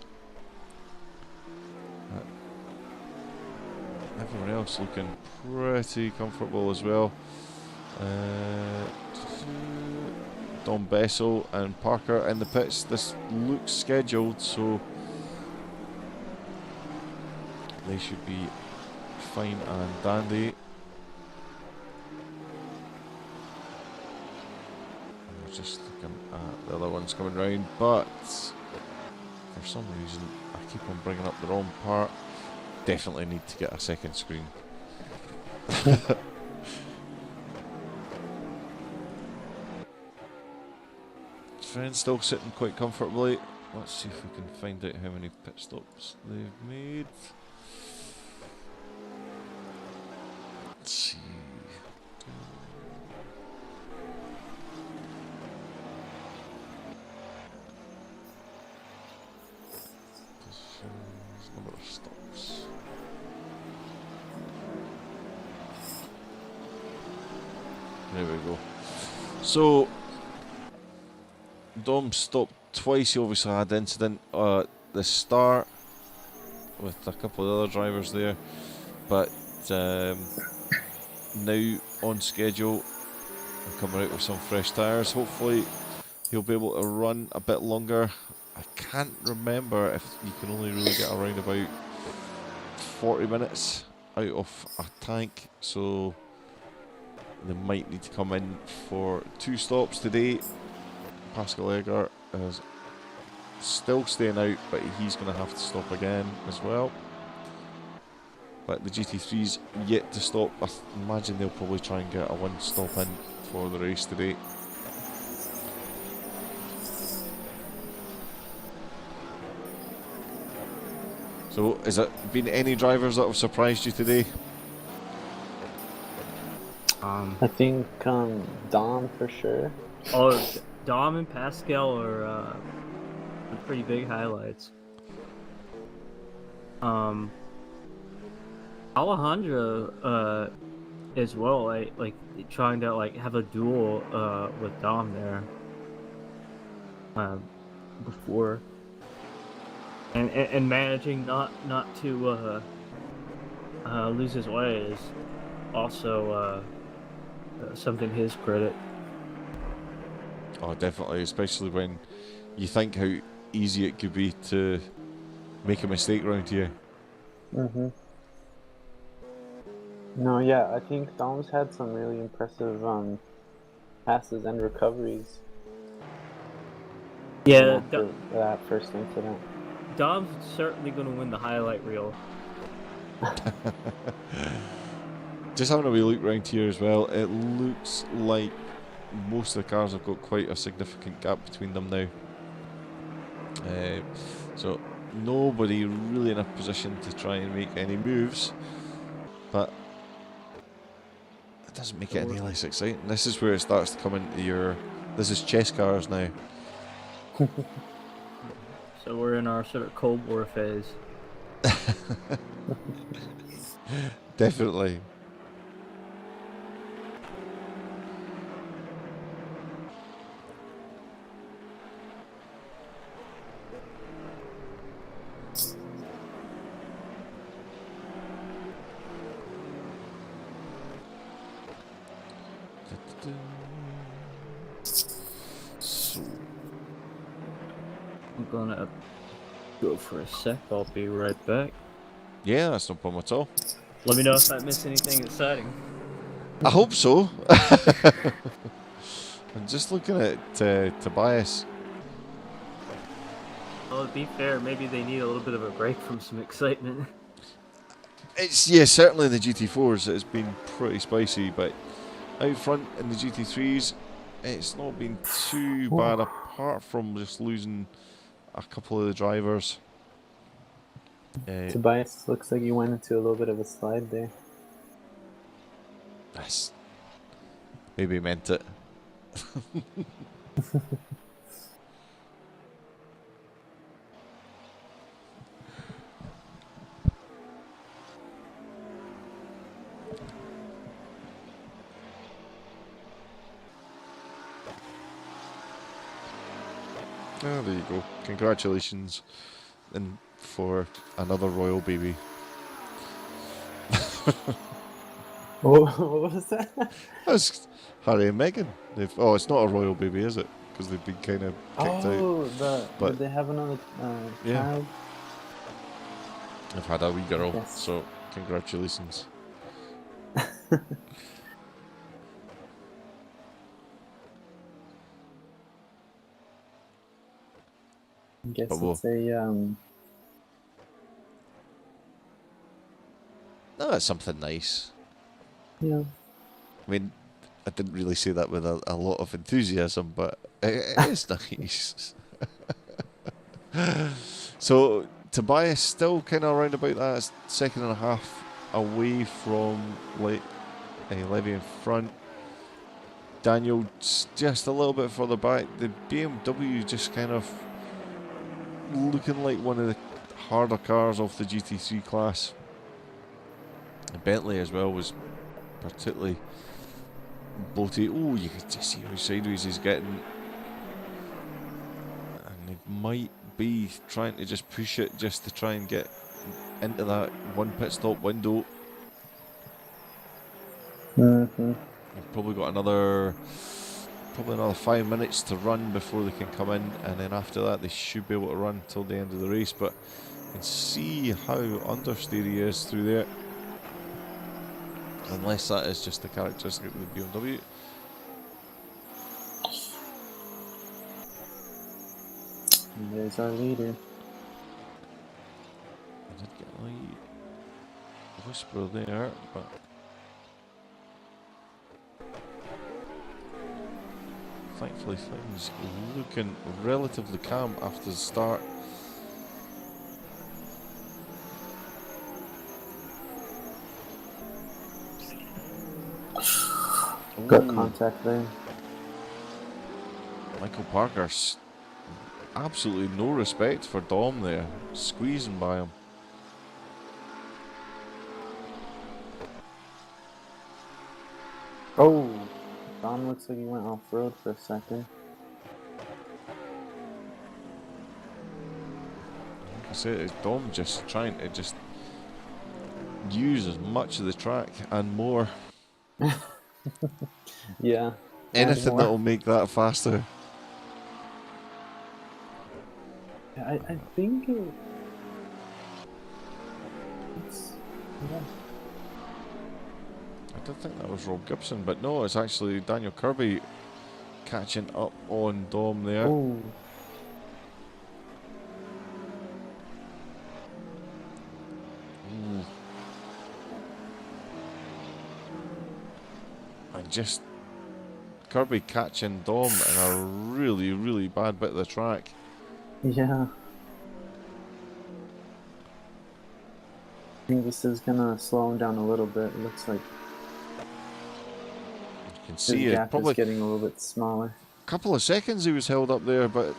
Everyone else looking pretty comfortable as well. Dom Bessel and Parker in the pits. This looks scheduled, so they should be fine and dandy. We're just looking at the other ones coming round, but for some reason I keep on bringing up the wrong part. Definitely need to get a second screen. Sven's still sitting quite comfortably. Let's see if we can find out how many pit stops they've made. Let's see. Positions, number of stops. There we go. So Dom stopped twice. He obviously had incident at the start with a couple of other drivers there, but now on schedule and coming out with some fresh tyres. Hopefully he'll be able to run a bit longer. I can't remember if you can only really get around about 40 minutes out of a tank, so they might need to come in for 2 stops today. Pascal Egger is still staying out, but he's going to have to stop again as well. But the GT3's yet to stop. I imagine they'll probably try and get a 1 stop in for the race today. So, has it been any drivers that have surprised you today? I think Dom for sure. Oh, Dom and Pascal are pretty big highlights. Alejandro as well, like trying to have a duel with Dom there before, and managing not to lose his way is also something to his credit. Oh, definitely, especially when you think how easy it could be to make a mistake around here. Mm-hmm. No, yeah, I think Dom's had some really impressive passes and recoveries. Yeah, After that first incident. Dom's certainly going to win the highlight reel. Just having a wee look around here as well, it looks like most of the cars have got quite a significant gap between them now. So nobody really in a position to try and make any moves, but it doesn't make it any less exciting. This is where it starts to come into your... This is chess cars now. So we're in our sort of Cold War phase. Definitely. So I'm gonna go for a sec. I'll be right back. yeah, that's no problem at all. Let me know if I miss anything exciting. I hope so. I'm just looking at Tobias. Well, to be fair, maybe they need a little bit of a break from some excitement. It's certainly in the GT4s it's been pretty spicy, but out front in the GT3s, it's not been too bad apart from just losing a couple of the drivers. Tobias looks like you went into a little bit of a slide there. That's maybe meant it. Oh, there you go. Congratulations, and for another royal baby. What was that? That's Harry and Meghan. Oh, it's not a royal baby, is it? Because they've been kind of kicked out. Oh, But did they have another yeah. child? I've had a wee girl, Yes. so congratulations. I guess But it's a No, that's something nice. yeah. I mean, I didn't really say that with a lot of enthusiasm, but it is nice. So Tobias still kind of around about that second and a half away from Levy in front. Daniel just a little bit further back. The BMW just kind of looking like one of the harder cars off the GT3 class. The Bentley as well was particularly bloated. Oh, you can just see how sideways he's getting. And he might be trying to just push it just to try and get into that one pit stop window. They've probably got another 5 minutes to run before they can come in, and then after that they should be able to run till the end of the race. But you can see how understeer he is through there, unless that is just the characteristic of the BMW. And there's our leader. I did get a light whisper there, but thankfully things looking relatively calm after the start. Got Ooh, contact there. Michael Parker's absolutely no respect for Dom there, squeezing by him. Oh, Dom looks like he went off road for a second. Like I said, Dom just trying to just use as much of the track and more. Yeah. Anything that'll make that faster. I think it's yeah. I did think that was Rob Gibson, but no, it's actually Daniel Kirby catching up on Dom there. Oh. And just Kirby catching Dom in a really, really bad bit of the track. Yeah. I think this is gonna slow him down a little bit. It looks like You can his see it gap probably is getting a little bit smaller. a couple of seconds he was held up there, but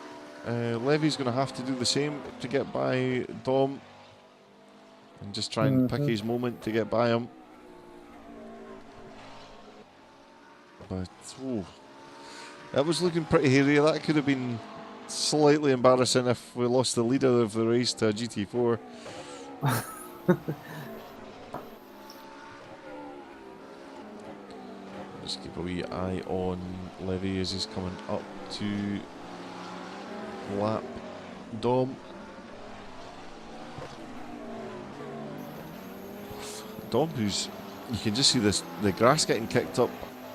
Levy's going to have to do the same to get by Dom and just try and pick his moment to get by him. But that was looking pretty hairy. That could have been slightly embarrassing if we lost the leader of the race to a GT4. Just keep a wee eye on Levy as he's coming up to lap Dom. Dom, who's You can just see the grass getting kicked up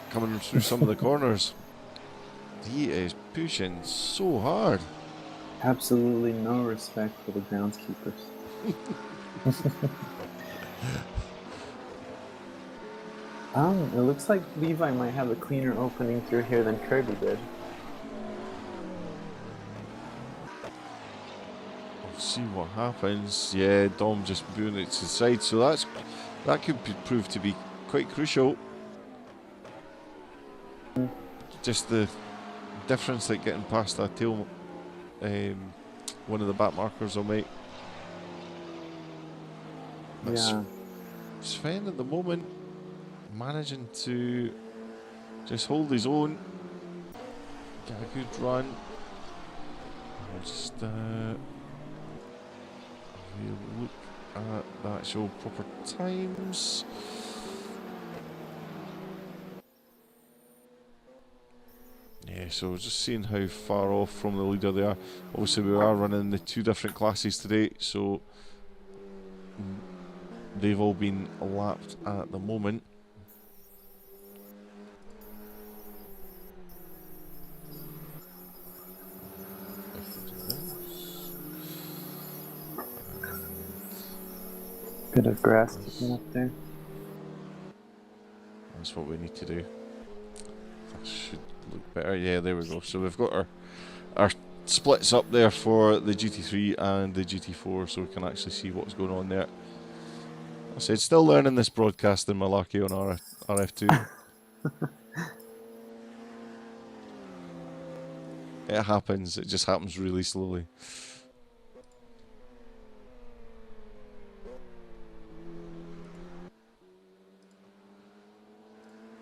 coming through some of the corners. He is pushing so hard. Absolutely no respect for the groundskeepers. It looks like Levi might have a cleaner opening through here than Kirby did. We'll see what happens. Yeah, Dom just booing it to the side, so that could prove to be quite crucial. Just the difference that getting past that tail, one of the back markers will make. But Yeah. Sven at the moment managing to just hold his own, get a good run. We'll just we'll look at the actual proper times. Yeah, so just seeing how far off from the leader they are. Obviously we are running the 2 different classes today, so they've all been lapped at the moment. Bit of grass sticking up there. That's what we need to do. That should look better. Yeah, there we go. So we've got our splits up there for the GT3 and the GT4, so we can actually see what's going on there. I said, still learning this broadcasting malarkey on RF2. It happens. It just happens really slowly.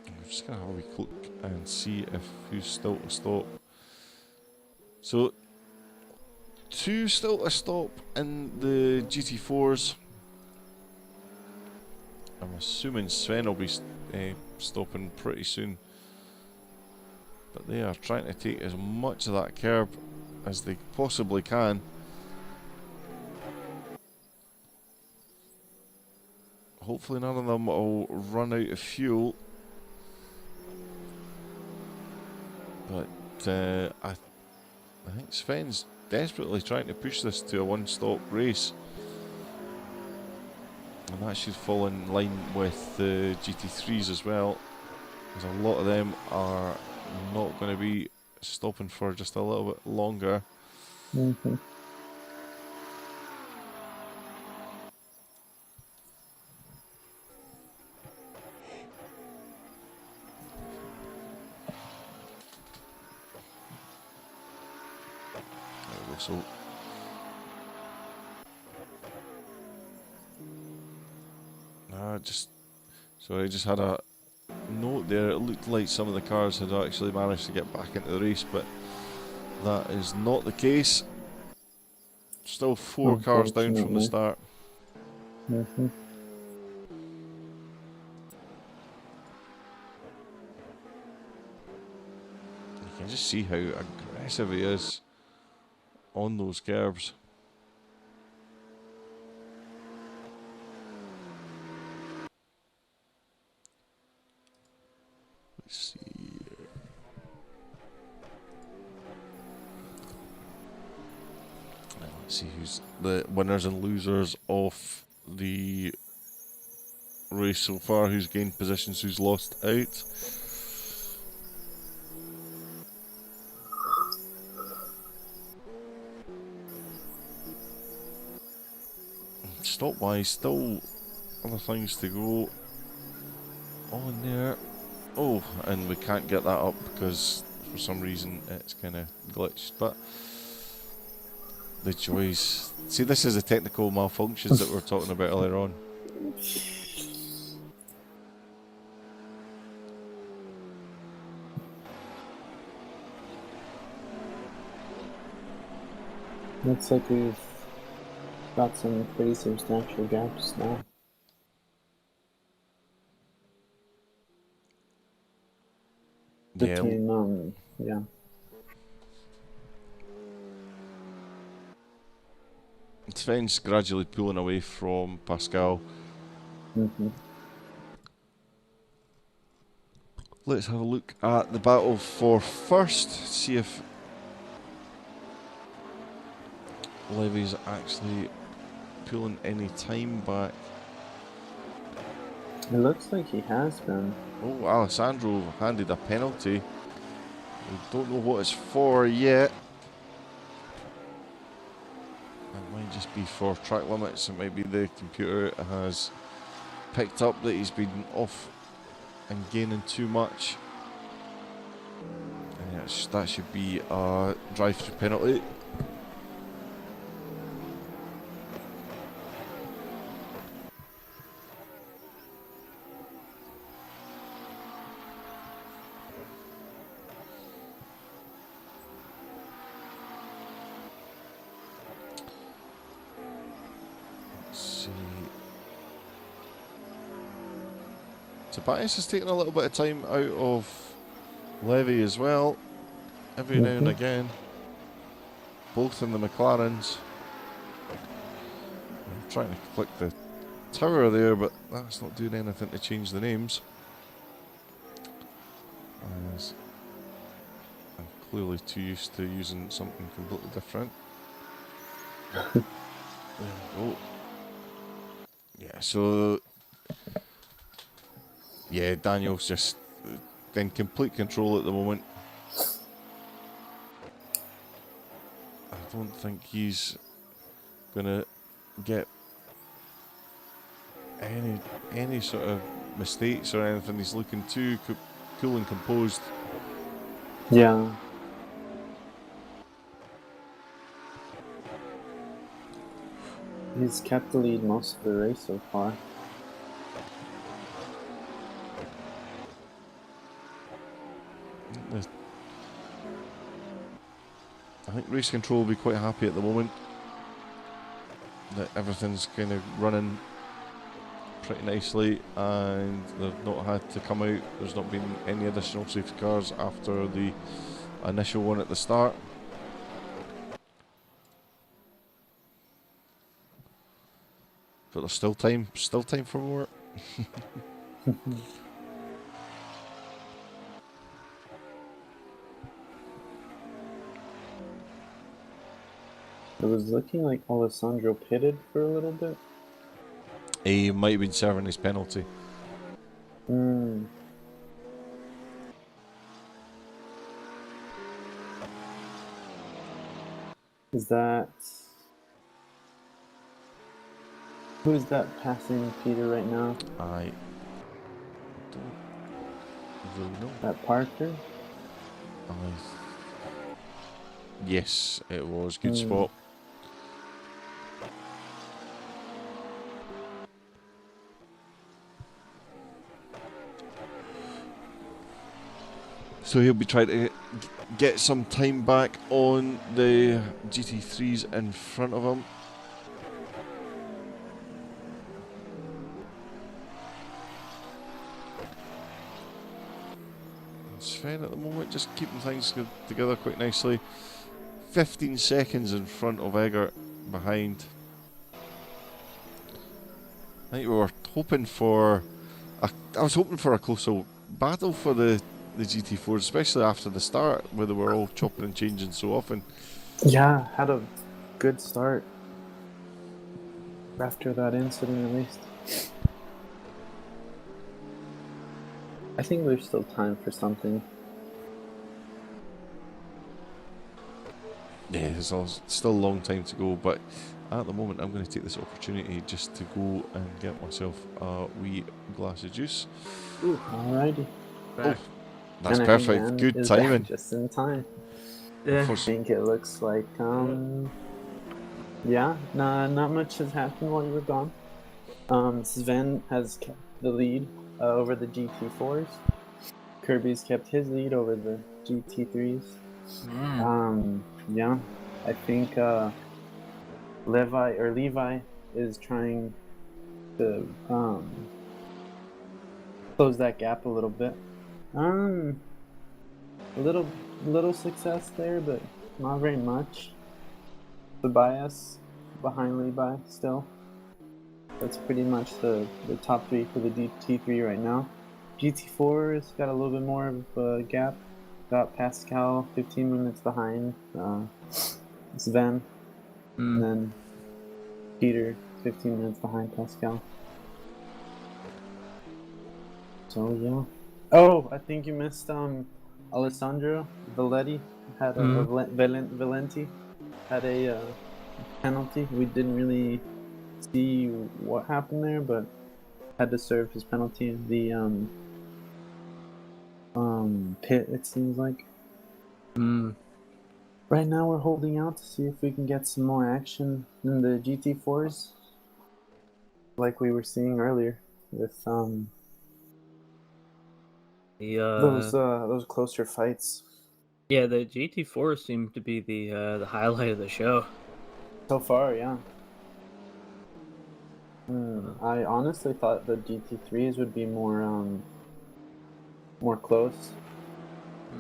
I'm just going to have a wee look and see if who's still to stop. So, 2 still to stop in the GT4s. I'm assuming Sven will be stopping pretty soon. But they are trying to take as much of that curb as they possibly can. Hopefully none of them will run out of fuel. But I think Sven's desperately trying to push this to a one-stop race. And that should fall in line with the GT3s as well. Because a lot of them are not going to be stopping for just a little bit longer. Mm-hmm. There we go. So I just had a note there. It looked like some of the cars had actually managed to get back into the race, but that is not the case. Still 4 cars down from the start. Mm-hmm. You can just see how aggressive he is on those curves. Let's see. Let's see who's the winners and losers of the race so far, who's gained positions, who's lost out. Stop wise, still other things to go on there. Oh, and we can't get that up because for some reason it's kind of glitched, but the joys. See, this is the technical malfunctions that we were talking about earlier on. Looks like we've got some pretty substantial gaps now. Between, yeah. Sven's gradually pulling away from Pascal. Mm-hmm. Let's have a look at the battle for first, see if Levy's actually pulling any time back. It looks like he has been. Oh, Alessandro handed a penalty. We don't know what it's for yet. It might just be for track limits. It might be the computer has picked up that he's been off and gaining too much. And that should be a drive-through penalty. Tobias is taking a little bit of time out of Levy as well, every now and again. Both in the McLarens. I'm trying to click the tower there, but that's not doing anything to change the names. As I'm clearly too used to using something completely different. There we go. Yeah, so yeah, Daniel's just in complete control at the moment. I don't think he's gonna get any sort of mistakes or anything. He's looking too cool and composed. Yeah. He's kept the lead most of the race so far. I think race control will be quite happy at the moment that everything's kind of running pretty nicely and they've not had to come out. There's not been any additional safety cars after the initial one at the start. But there's still time for more. It was looking like Alessandro pitted for a little bit. He might have been serving his penalty. Is that... Who is that passing Peter right now? I don't really know. That Parker? Yes, it was. Good spot. So he'll be trying to get some time back on the GT3s in front of him. Sven at the moment just keeping things together quite nicely. 15 seconds in front of Eggert behind. I think we were hoping for I was hoping for a closer battle for the GT4s, especially after the start where they were all chopping and changing so often. Yeah, had a good start after that incident at least. I think there's still time for something. Yeah, there's still a long time to go, but at the moment I'm going to take this opportunity just to go and get myself a wee glass of juice. Ooh, alrighty. Back. That's And perfect. again, Good is timing. just in time. Yeah. I think it looks like, yeah, not much has happened while you were gone. Sven has kept the lead over the GT4s. Kirby's kept his lead over the GT3s. Yeah, I think Levi is trying to close that gap a little bit. A little success there, but not very much. Tobias behind Levi still. That's pretty much the top three for the GT3 right now. GT4's got a little bit more of a gap. Got Pascal 15 minutes behind Sven, and then Peter 15 minutes behind Pascal. So yeah. Oh, I think you missed Alessandro Valetti had a Valenti had a penalty. We didn't really see what happened there, but had to serve his penalty in the pit, it seems like. Right now we're holding out to see if we can get some more action in the GT4s, like we were seeing earlier with those closer fights. Yeah, the GT4 seemed to be the highlight of the show. So far, yeah. I honestly thought the GT3s would be more close,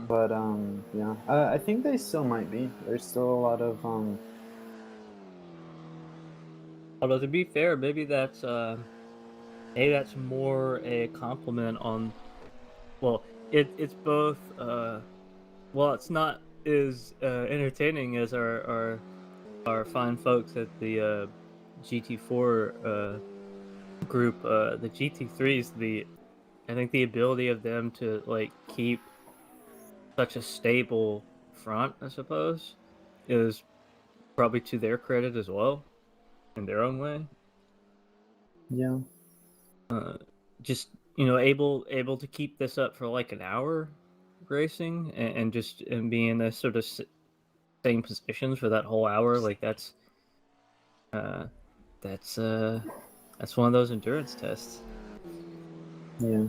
but yeah, I think they still might be. There's still a lot of Although to be fair, maybe that's more a compliment on. Well, it's both. Well, it's not as entertaining as our fine folks at the GT4 group. The GT3s, I think the ability of them to like keep such a stable front, I suppose, is probably to their credit as well, in their own way. yeah. Just able to keep this up for like an hour racing and just be in this sort of same positions for that whole hour, like that's one of those endurance tests. Yeah.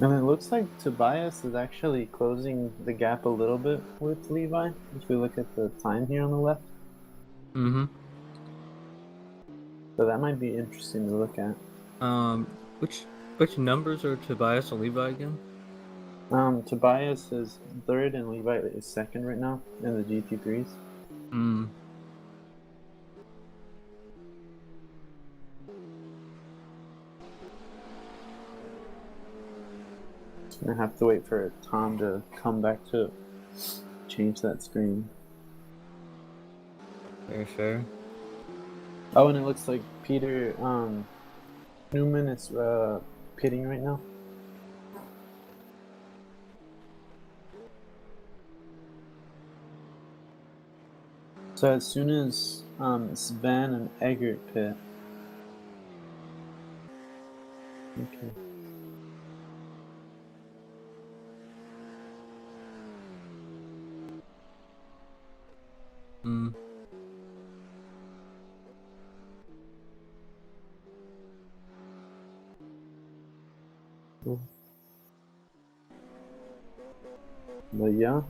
And it looks like Tobias is actually closing the gap a little bit with Levi, if we look at the time here on the left. So that might be interesting to look at. Which numbers are Tobias and Levi again? Tobias is third and Levi is second right now in the GT3s. I have to wait for Tom to come back to change that screen. Very fair. Oh, and it looks like Peter Newman is pitting right now. So as soon as Sven and Eggert pit. Okay. Cool. But yeah,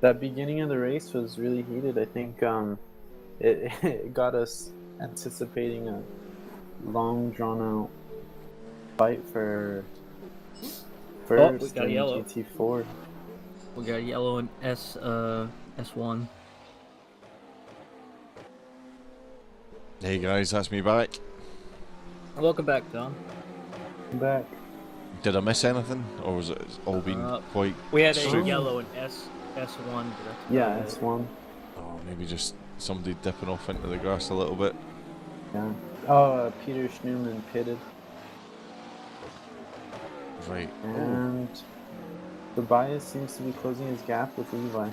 that beginning of the race was really heated. I think it got us anticipating a long, drawn out fight for first we got in yellow. GT4. We got yellow and S1. Hey guys, that's me back. Welcome back, Tom. I'm back. Did I miss anything, or was it all been quite? We had a straight? yellow and S1. Yeah, S1. Oh, maybe just somebody dipping off into the grass a little bit. Yeah. Oh, Peter Schneemann pitted. Right. And Tobias seems to be closing his gap with Levi.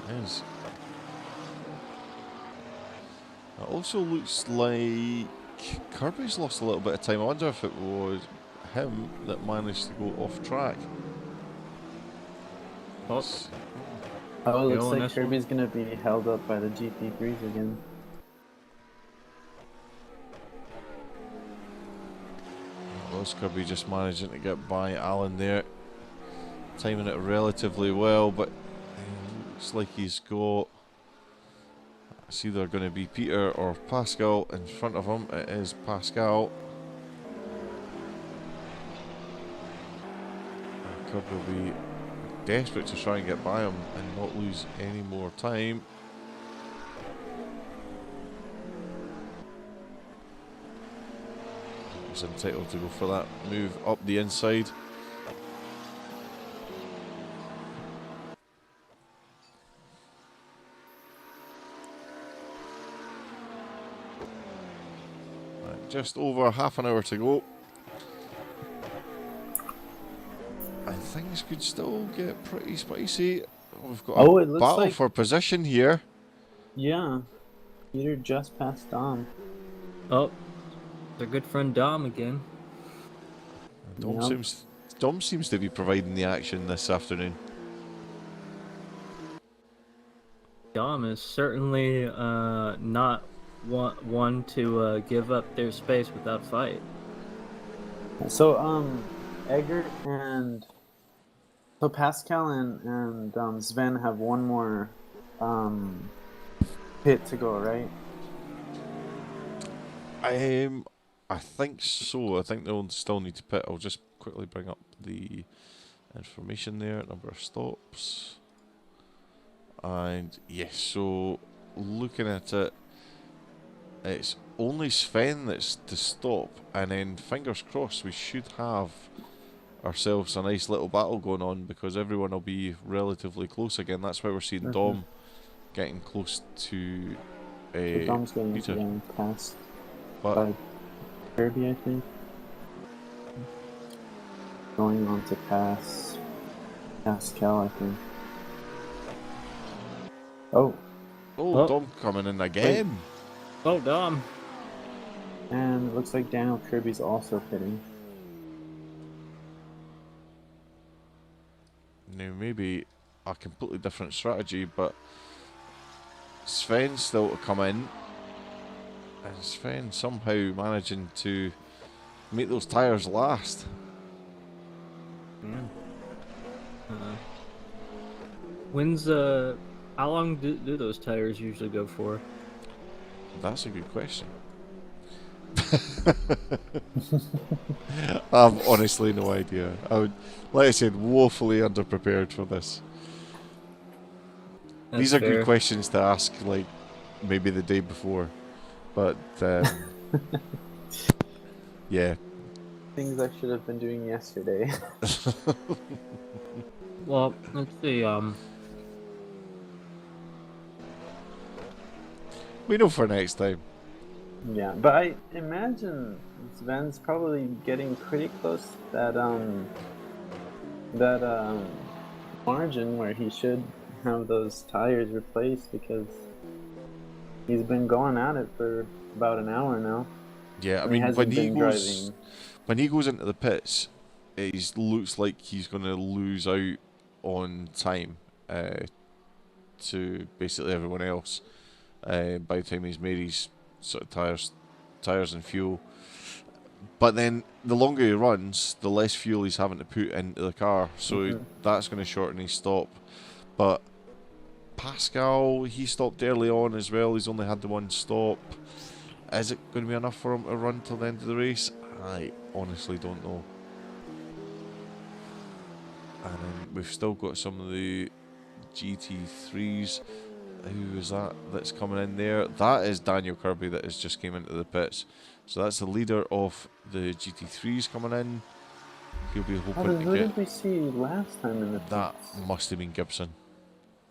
That is. It also looks like Kirby's lost a little bit of time. I wonder if it was him that managed to go off track. Oh, it looks like Kirby's going to be held up by the GT3s again. Was Kirby just managing to get by Alan there, timing it relatively well, but looks like he's got. It's either going to be Peter or Pascal in front of him. It is Pascal. Kirby will be desperate to try and get by him and not lose any more time. was entitled to go for that move up the inside. Right, just over half an hour to go. And things could still get pretty spicy. We've got Oh, a it looks battle like- for position here. Yeah. Peter just passed Dom. Oh, their good friend Dom again. Dom Yep. seems to be providing the action this afternoon. Dom is certainly not one to give up their space without fight. So, Eggert and so Pascal and Sven have one more pit to go, right? I think so. I think they'll still need to pit. I'll just quickly bring up the information there. Number of stops. And yes, so looking at it, it's only Sven that's to stop, and then fingers crossed we should have ourselves a nice little battle going on because everyone will be relatively close again. That's why we're seeing Dom getting close to So Dom's getting Peter. past But by Kirby, I think. Going on to pass Pascal, I think. Oh, Oh. Dom coming in again. Oh, Dom. and it looks like Daniel Kirby's also pitting. Now maybe a completely different strategy, but Sven's still to come in, and Sven somehow managing to make those tyres last. When's how long do those tires usually go for? That's a good question. I've honestly no idea. I would, like I said, woefully underprepared for this. These are good questions to ask, like maybe the day before, but yeah. Things I should have been doing yesterday. Well, let's see. We know for next time. Yeah, but I imagine Sven's probably getting pretty close to that margin where he should have those tires replaced because he's been going at it for about an hour now. Yeah, I And mean hasn't been driving. when he goes into the pits, it looks like he's going to lose out on time to basically everyone else. By the time he's made his sort of tires and fuel, but then the longer he runs, the less fuel he's having to put into the car, so that's going to shorten his stop. But Pascal, he stopped early on as well. He's only had the one stop. Is it going to be enough for him to run till the end of the race? I honestly don't know. And then we've still got some of the GT3s. Who is that that's coming in there? That is Daniel Kirby that has just came into the pits. So that's the leader of the GT3s coming in. He'll be hoping to Who get... did we see last time in the pits? That must have been Gibson.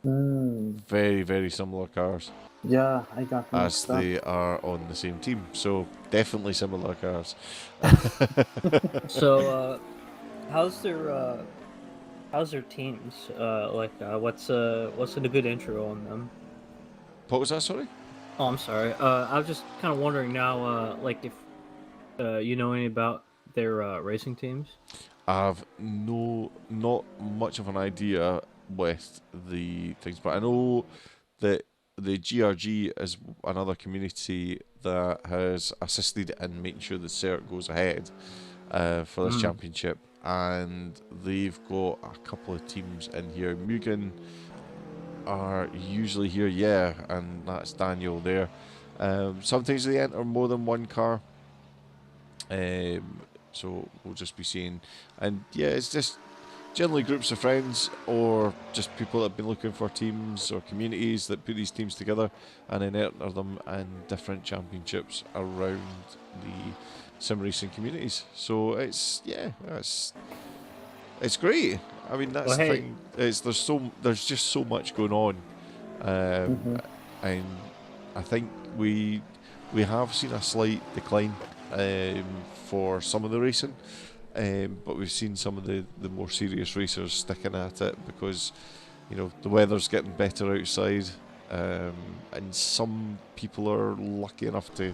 Hmm. Very, very similar cars. Yeah, I got them As mixed up. they are on the same team. So definitely similar cars. So, how's their teams? What's a good intro on them? What was that, sorry? Oh, I'm sorry. I was just kind of wondering now, like if you know any about their racing teams. I've not much of an idea with the things, but I know that the GRG is another community that has assisted in making sure the CERT goes ahead for this championship, and they've got a couple of teams in here. Mugen are usually here, yeah, and that's Daniel there. Sometimes they enter more than one car, so we'll just be seeing, and yeah, it's just generally groups of friends or just people that have been looking for teams or communities that put these teams together and then enter them in different championships around the sim racing communities. So it's great. I mean, that's Well, the hey. thing. There's just so much going on, and I think we have seen a slight decline for some of the racing. But we've seen some of the more serious racers sticking at it because, you know, the weather's getting better outside, and some people are lucky enough to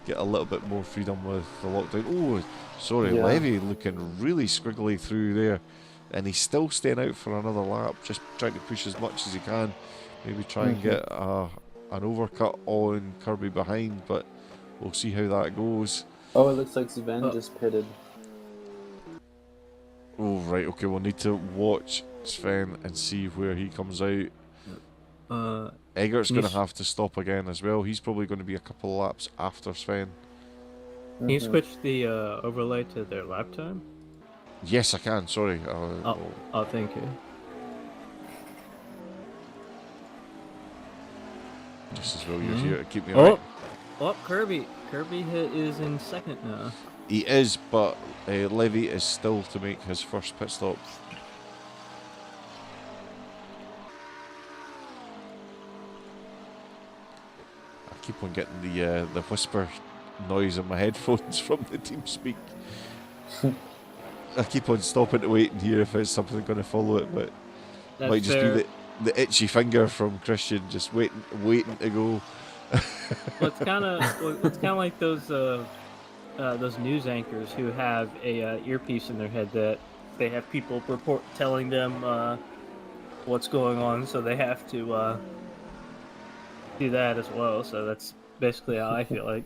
get a little bit more freedom with the lockdown. Oh, sorry, Yeah. Levy looking really squiggly through there, and he's still staying out for another lap, just trying to push as much as he can, maybe try and get an overcut on Kirby behind, but we'll see how that goes. Oh, it looks like Sven just pitted. Oh, right, okay, we'll need to watch Sven and see where he comes out. Eggert's going to have to stop again as well. He's probably going to be a couple of laps after Sven. Can you switch the overlay to their lap time? Yes, I can, sorry. Oh, thank you. Just as well you're here to keep me right. Oh, Kirby is in second now. He is, but Levy is still to make his first pit stop. I keep on getting the whisper noise in my headphones from the TeamSpeak. I keep on stopping to wait and hear if it's something going to follow it, but it might just be the itchy finger from Christian just waiting to go. Well, it's kind of like those news anchors who have a earpiece in their head that they have people telling them what's going on, so they have to do that as well. So that's basically how I feel like.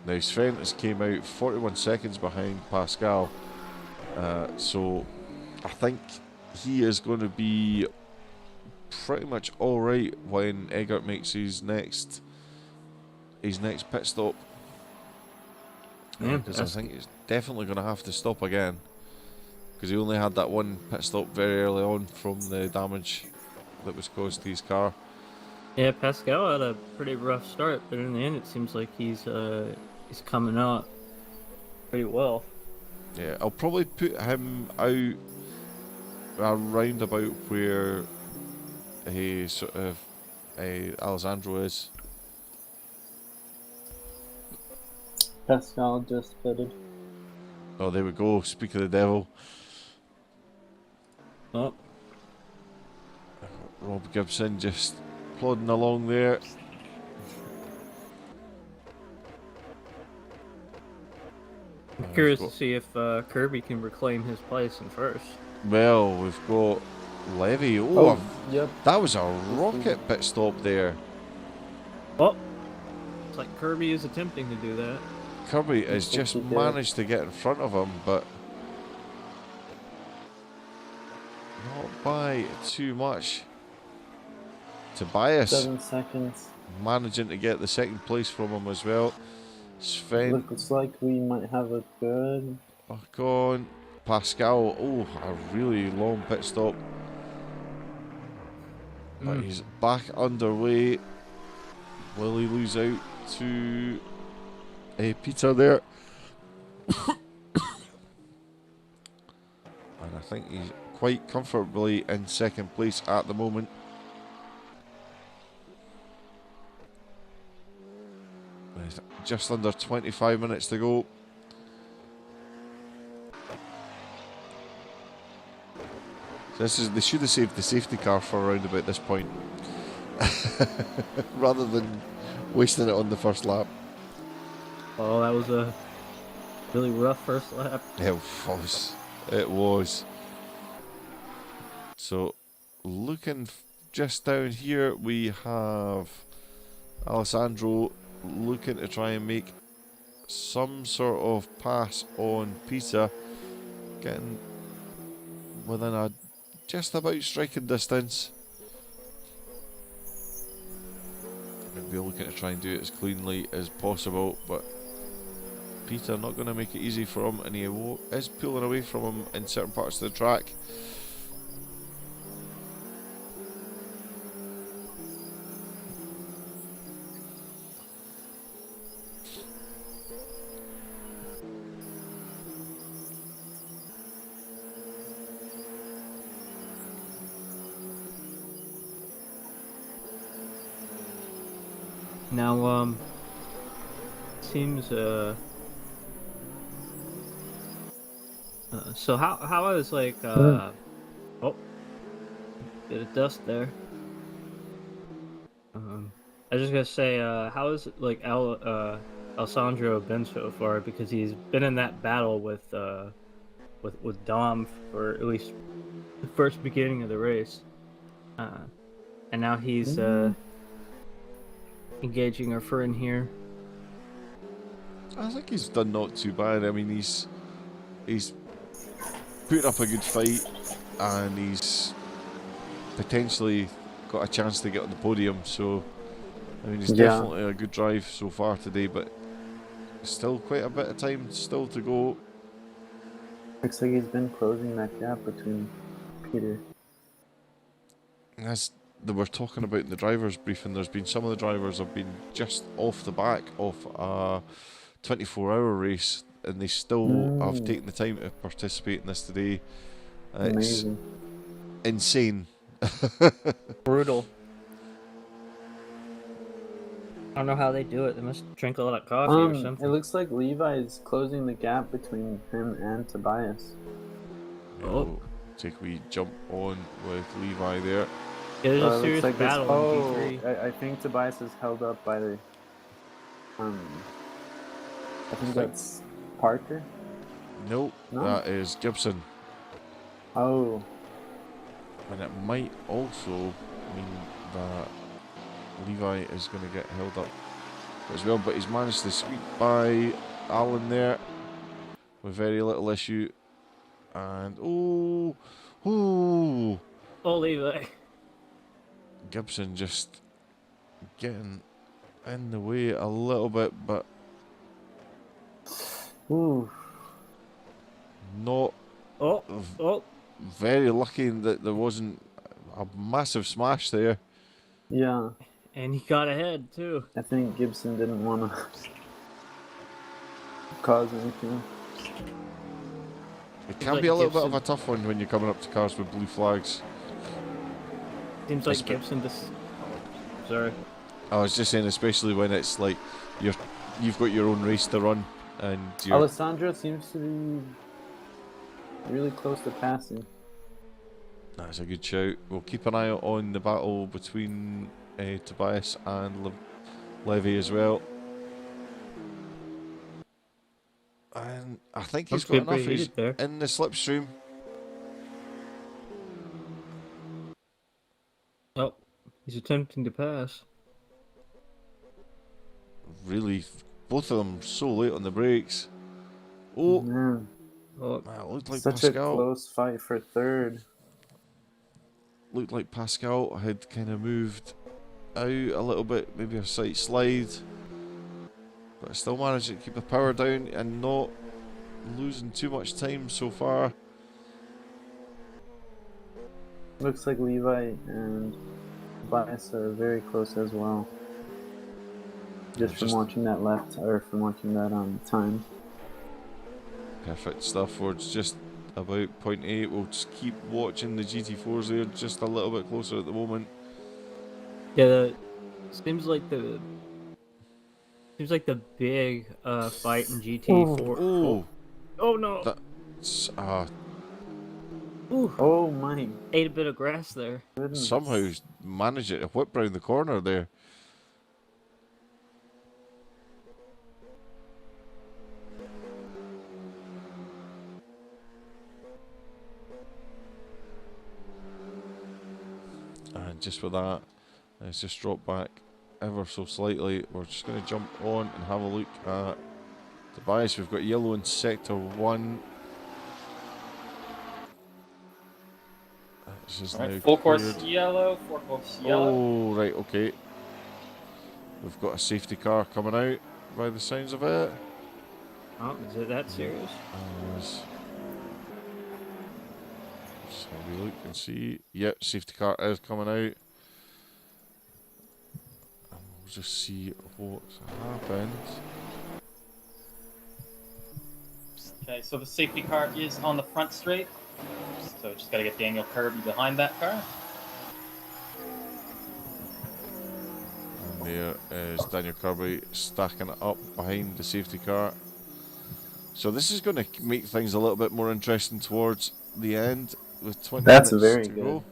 Now Sven has came out 41 seconds behind Pascal, so I think he is going to be pretty much all right when Eggert makes his next pit stop. Because I think he's definitely going to have to stop again, because he only had that one pit stop very early on from the damage that was caused to his car. Yeah, Pascal had a pretty rough start, but in the end, it seems like he's coming out pretty well. Yeah, I'll probably put him out around about where Alessandro is. Pascal just pitted. Oh, there we go. Speak of the devil. Oh. Rob Gibson just plodding along there. I'm curious to see if Kirby can reclaim his place in first. Well, we've got Levy. Yep. That was a rocket pit stop there. Oh, it's like Kirby is attempting to do that. Kirby has just managed to get in front of him, but not by too much. Tobias 7 seconds. managing to get the second place from him as well. Sven looks like we might have a good back on. Pascal, a really long pit stop. But he's back underway. Will he lose out to Peter there? And I think he's quite comfortably in second place at the moment. With just under 25 minutes to go. They should have saved the safety car for around about this point, rather than wasting it on the first lap. Oh, that was a really rough first lap. It was. So, looking just down here, we have Alessandro looking to try and make some sort of pass on Pisa, getting within a just about striking distance. Maybe looking to try and do it as cleanly as possible, but Peter not going to make it easy for him, and he is pulling away from him in certain parts of the track. Now, seems, so how is, like, oh, bit of dust there. I was just gonna say, how is, like, Alessandro been so far? Because he's been in that battle with Dom for at least the first beginning of the race. And now he's, engaging our friend here. I think he's done not too bad. I mean, he's put up a good fight, and he's potentially got a chance to get on the podium. So, I mean, it's definitely a good drive so far today, but still quite a bit of time still to go. Looks like he's been closing that gap between Peter. As they were talking about in the drivers' briefing, there's been some of the drivers have been just off the back of a 24-hour race, and they still have taken the time to participate in this today. It's Amazing. insane. Brutal. I don't know how they do it. They must drink a lot of coffee or something. It looks like Levi is closing the gap between him and Tobias. Oh, take a wee jump on with Levi there. Yeah, there's a serious Looks like battle in P3. I think Tobias is held up by the. I think that's Parker. Nope, No? that is Gibson. Oh, And it might also mean that Levi is going to get held up as well, but he's managed to squeak by Alan there with very little issue. And oh, Levi. Gibson just getting in the way a little bit, but not very lucky that there wasn't a massive smash there. yeah. And he got ahead too. I think Gibson didn't want to cause anything. It can be a little bit of a tough one when you're coming up to cars with blue flags. Seems like Gibson just. Sorry. I was just saying, especially when it's like you've got your own race to run, and Alessandro seems to be really close to passing. That's a good shout. We'll keep an eye on the battle between Tobias and Levy as well. And I think he's got enough. He's in the slipstream. Oh, he's attempting to pass. Really, both of them so late on the brakes. Oh, man. It looked like Such Pascal. a close fight for third. Looked like Pascal had kind of moved out a little bit, maybe a slight slide, but still managed to keep the power down and not losing too much time so far. Looks like Levi and Tobias are very close as well. Just from watching that from watching that time. Perfect stuff. We're just about 0.8. We'll just keep watching the GT4s there, just a little bit closer at the moment. Yeah, seems like the big fight in GT4. Oh no! That's oh my! Ate a bit of grass there. Goodness. Somehow managed it to whip round the corner there. And just with that, let's just drop back ever so slightly. We're just going to jump on and have a look at Tobias. We've got yellow in sector 1. This is now full course cleared. yellow, 4 course yellow. Oh, right, okay. We've got a safety car coming out by the sounds of it. Oh, is it that serious? Let's have a look and see. Yep, safety car is coming out. And we'll just see what's happened. Okay, so the safety car is on the front straight. So just gotta get Daniel Kirby behind that car. And there is Daniel Kirby stacking it up behind the safety car. So this is going to make things a little bit more interesting towards the end with 20 That's minutes very to good. go.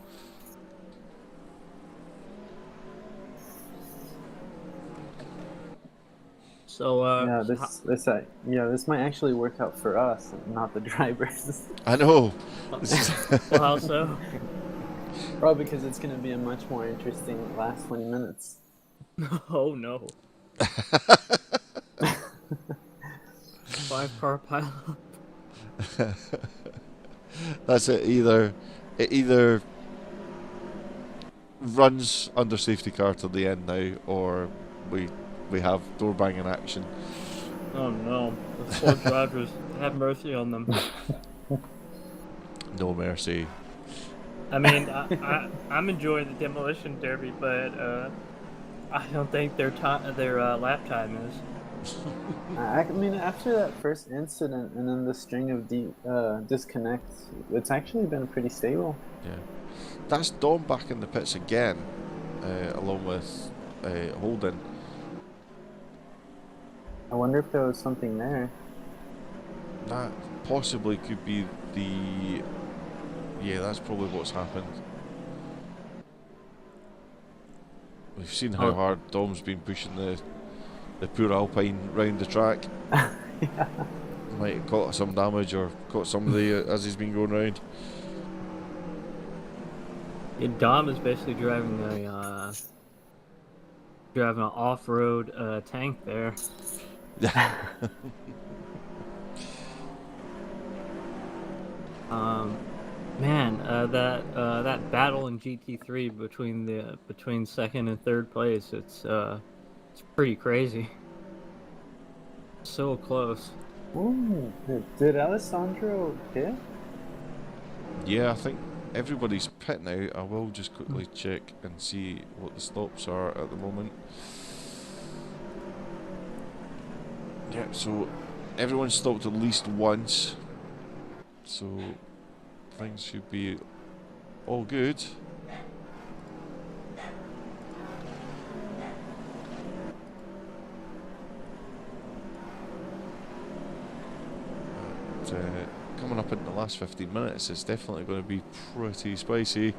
So, Yeah, this might actually work out for us, and not the drivers. I know. well, how so? Probably because it's going to be a much more interesting last 20 minutes. Oh no. 5-car pileup. That's it. It either runs under safety car till the end now, or we have door banging action. Oh no. The poor drivers. Have mercy on them. No mercy. I mean, I'm enjoying the demolition derby, but I don't think their lap time is. I mean, after that first incident and then the string of disconnects, it's actually been pretty stable. Yeah, that's Dom back in the pits again, along with Holden. I wonder if there was something there. That possibly could be the... Yeah, that's probably what's happened. We've seen how hard Dom's been pushing the poor Alpine round the track. Yeah. Might have caught some damage or caught somebody as he's been going round. Yeah, Dom is basically driving an off-road tank there. Man, that battle in GT3 between second and third place, it's pretty crazy. So close. Ooh, did Alessandro hit? Yeah, I think everybody's pit now. I will just quickly check and see what the stops are at the moment. Yeah, so everyone's stopped at least once. So things should be all good. And, coming up in the last 15 minutes, it's definitely going to be pretty spicy.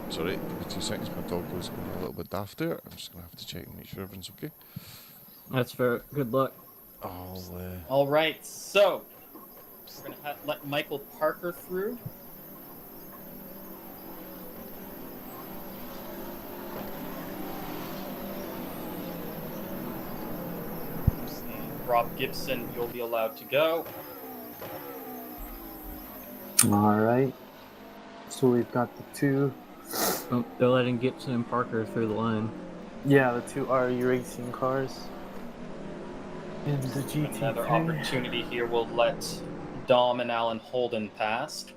Sorry, give me 2 seconds. My dog was going a little bit daft there. I'm just going to have to check and make sure everything's okay. That's fair. Good luck. All right, so we're gonna let Michael Parker through. And Rob Gibson, you'll be allowed to go. All right. So we've got the two. Oh, they're letting Gibson and Parker through the line. Yeah, the two RE racing cars. And the GT3. Another opportunity here will let Dom and Alan Holden past.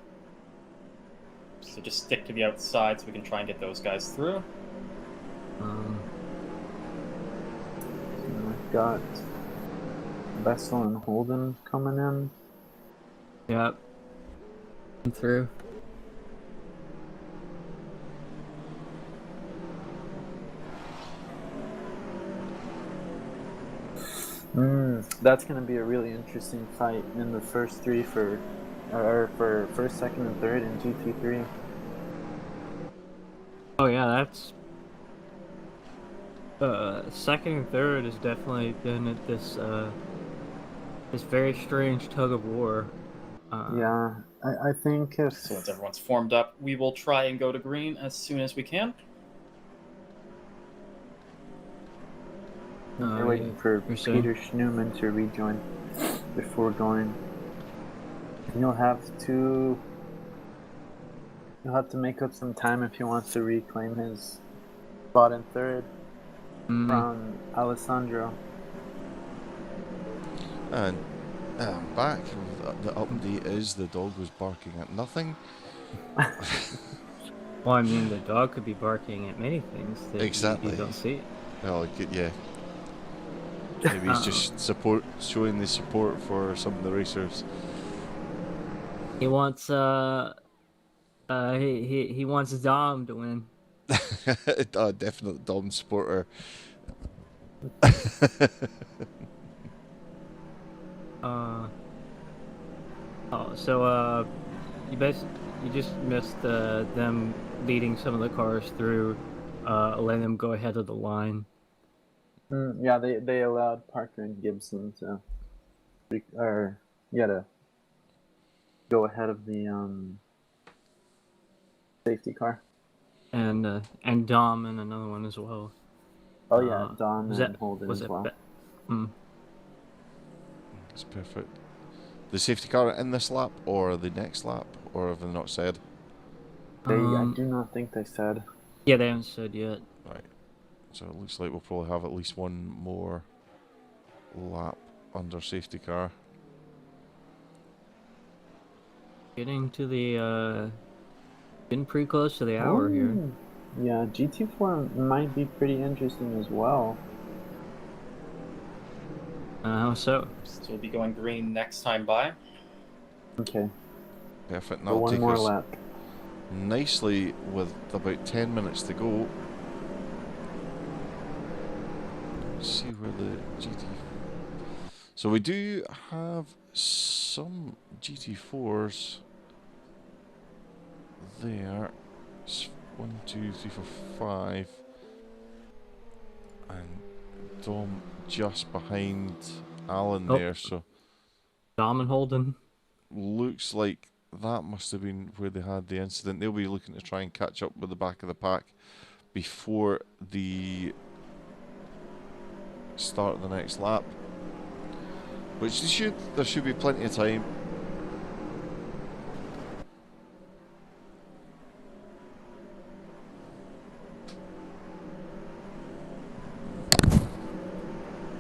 So just stick to the outside so we can try and get those guys through. We've got Bessel and Holden coming in. Yep. Through. That's going to be a really interesting fight in the first three for first, second, and third in GT3. Oh yeah, that's second and third has definitely been at this very strange tug of war. Yeah, I think if So once everyone's formed up, we will try and go to green as soon as we can. we're waiting for you're saying? Peter Schneeman to rejoin before going. You'll have to make up some time if he wants to reclaim his spot in third from Alessandro. And back. The update is the dog was barking at nothing. Well, I mean, the dog could be barking at many things that Exactly. you don't see. Well, yeah. Maybe he's just showing the support for some of the racers. He wants he wants Dom to win. Definite Dom supporter. So you just missed them leading some of the cars through, letting them go ahead of the line. Yeah, they allowed Parker and Gibson to go ahead of the safety car. And Dom and another one as well. Oh yeah, Dom Was and that Holden was as it? well. That's perfect. The safety car in this lap or the next lap, or have they not said? I do not think they said. Yeah, they haven't said yet. Right. So it looks like we'll probably have at least one more lap under safety car. Getting pretty close to the hour here. Yeah, GT4 might be pretty interesting as well. How so? So we'll be going green next time by. Okay. Perfect. So That'll one take more us lap. nicely with about 10 minutes to go. Let's see where the GT... So we do have some GT4s there. It's 1, 2, 3, 4, 5. And Dom just behind Alan there, so Dom and Holden. looks like that must have been where they had the incident. They'll be looking to try and catch up with the back of the pack before the start of the next lap, which there should be plenty of time.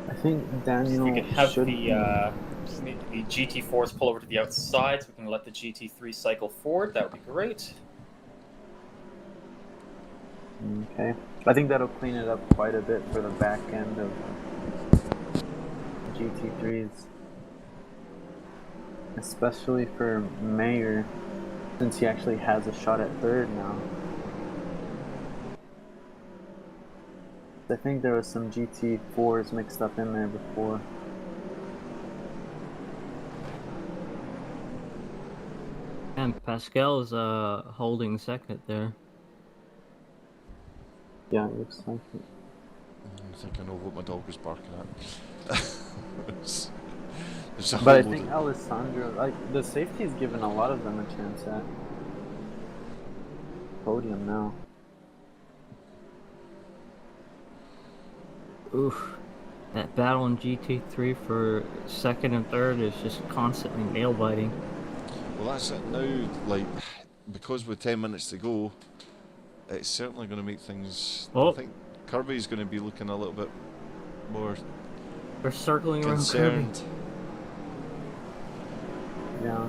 I think Daniel If we could have should the GT4s pull over to the outside so we can let the GT3 cycle forward, that would be great. Okay. I think that'll clean it up quite a bit for the back end of GT3s. Especially for Mayer, since he actually has a shot at third now. I think there was some GT4s mixed up in there before. And Pascal's holding second there. Yeah, it looks like it. I think I know what my dog was barking at. But I think Alessandro, like, the safety's given a lot of them a chance at podium now. Oof. That battle in GT3 for second and third is just constantly nail biting. Well, that's it now. Like, because with 10 minutes to go, it's certainly going to make things. I think Kirby's going to be looking a little bit more. They're circling concerned. around Kirby. Yeah.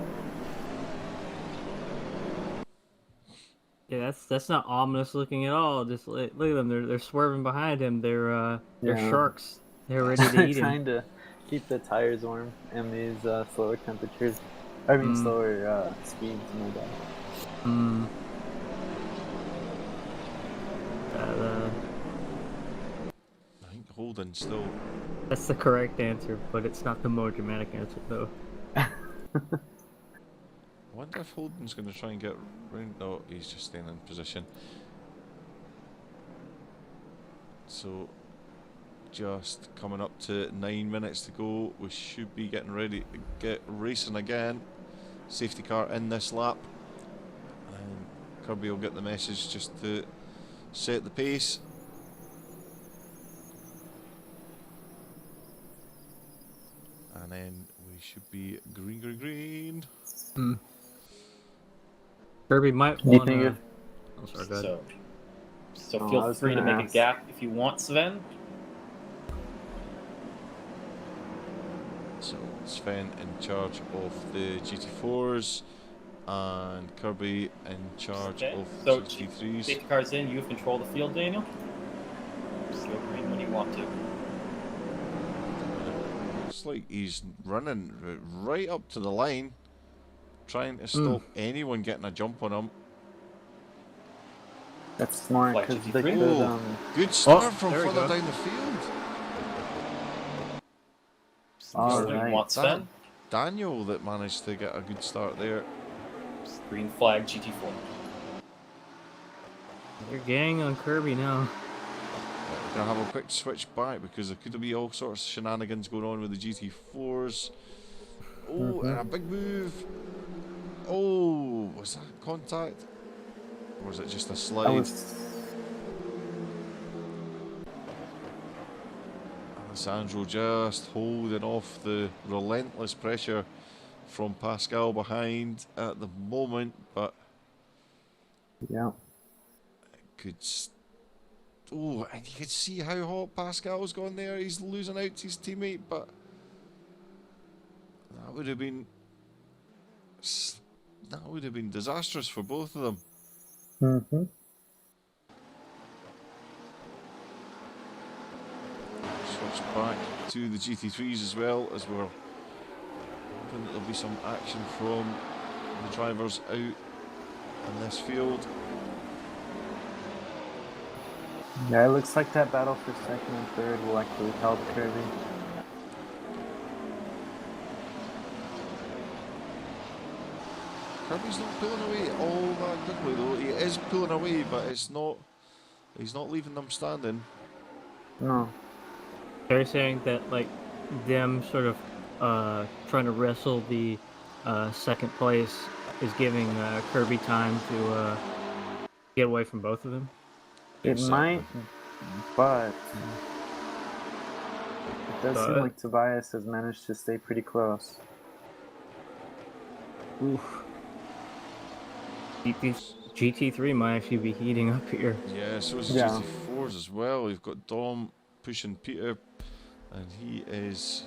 Yeah, that's not ominous looking at all. Just look at them. They're swerving behind him. They're sharks. They're ready to eat him. Trying to keep the tires warm in these slower temperatures. I mean, slower speeds, no doubt. I think Holden still. That's the correct answer, but it's not the more dramatic answer, though. I wonder if Holden's going to try and get round. No, he's just staying in position. So, just coming up to 9 minutes to go. We should be getting ready to get racing again. safety car in this lap. And Kirby will get the message just to set the pace. And then we should be green. Kirby might You want think to. if- Oh, sorry, go ahead. So Oh, I feel was free to gonna make ask. a gap if you want, Sven. So Sven in charge of the GT4s and Kirby in charge Okay. of So GT3s. safety car's in. You have control of the field, Daniel. Just go green when you want to. Looks like he's running right up to the line, trying to stop anyone getting a jump on him. That's smart Flight because 53. they could. Oh, good start from there we further go. down the field. All When you right. want, Sven. Daniel that managed to get a good start there. Green flag GT4. They're getting on Kirby now. We're going to have a quick switch back because there could be all sorts of shenanigans going on with the GT4s. Oh, and a big move. Oh, was that contact? Or was it just a slide? That was. Alessandro just holding off the relentless pressure from Pascal behind at the moment, but Yeah. it could. Oh, and you could see how hot Pascal's gone there. He's losing out to his teammate, but that would have been disastrous for both of them. Mm-hmm. Switch back to the GT3s as well, as we're hoping that there'll be some action from the drivers out in this field. Yeah, it looks like that battle for second and third will actually help Kirby. Kirby's not pulling away all that quickly though. He is pulling away, but it's not. He's not leaving them standing. No. They're saying that like them sort of trying to wrestle the second place is giving Kirby time to get away from both of them. It might, but it does seem But- like Tobias has managed to stay pretty close. Oof. GT3 might actually be heating up here. Yeah, so is Yeah. GT4s as well. We've got Dom pushing Peter, and he is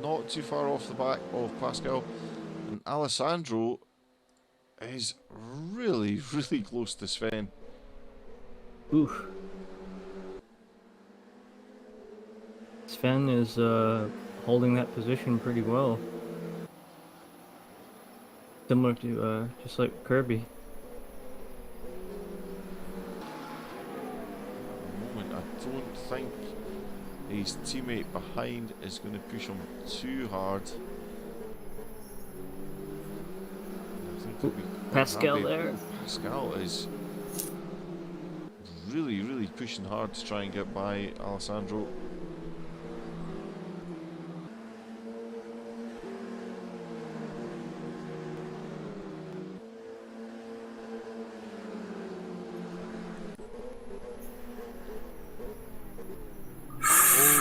not too far off the back of Pascal. And Alessandro is really, really close to Sven. Oof. Sven is holding that position pretty well. Similar to just like Kirby. Moment, I don't think his teammate behind is going to push him too hard. I think he'll be quite Pascal happy. there. Pascal is really, really pushing hard to try and get by Alessandro.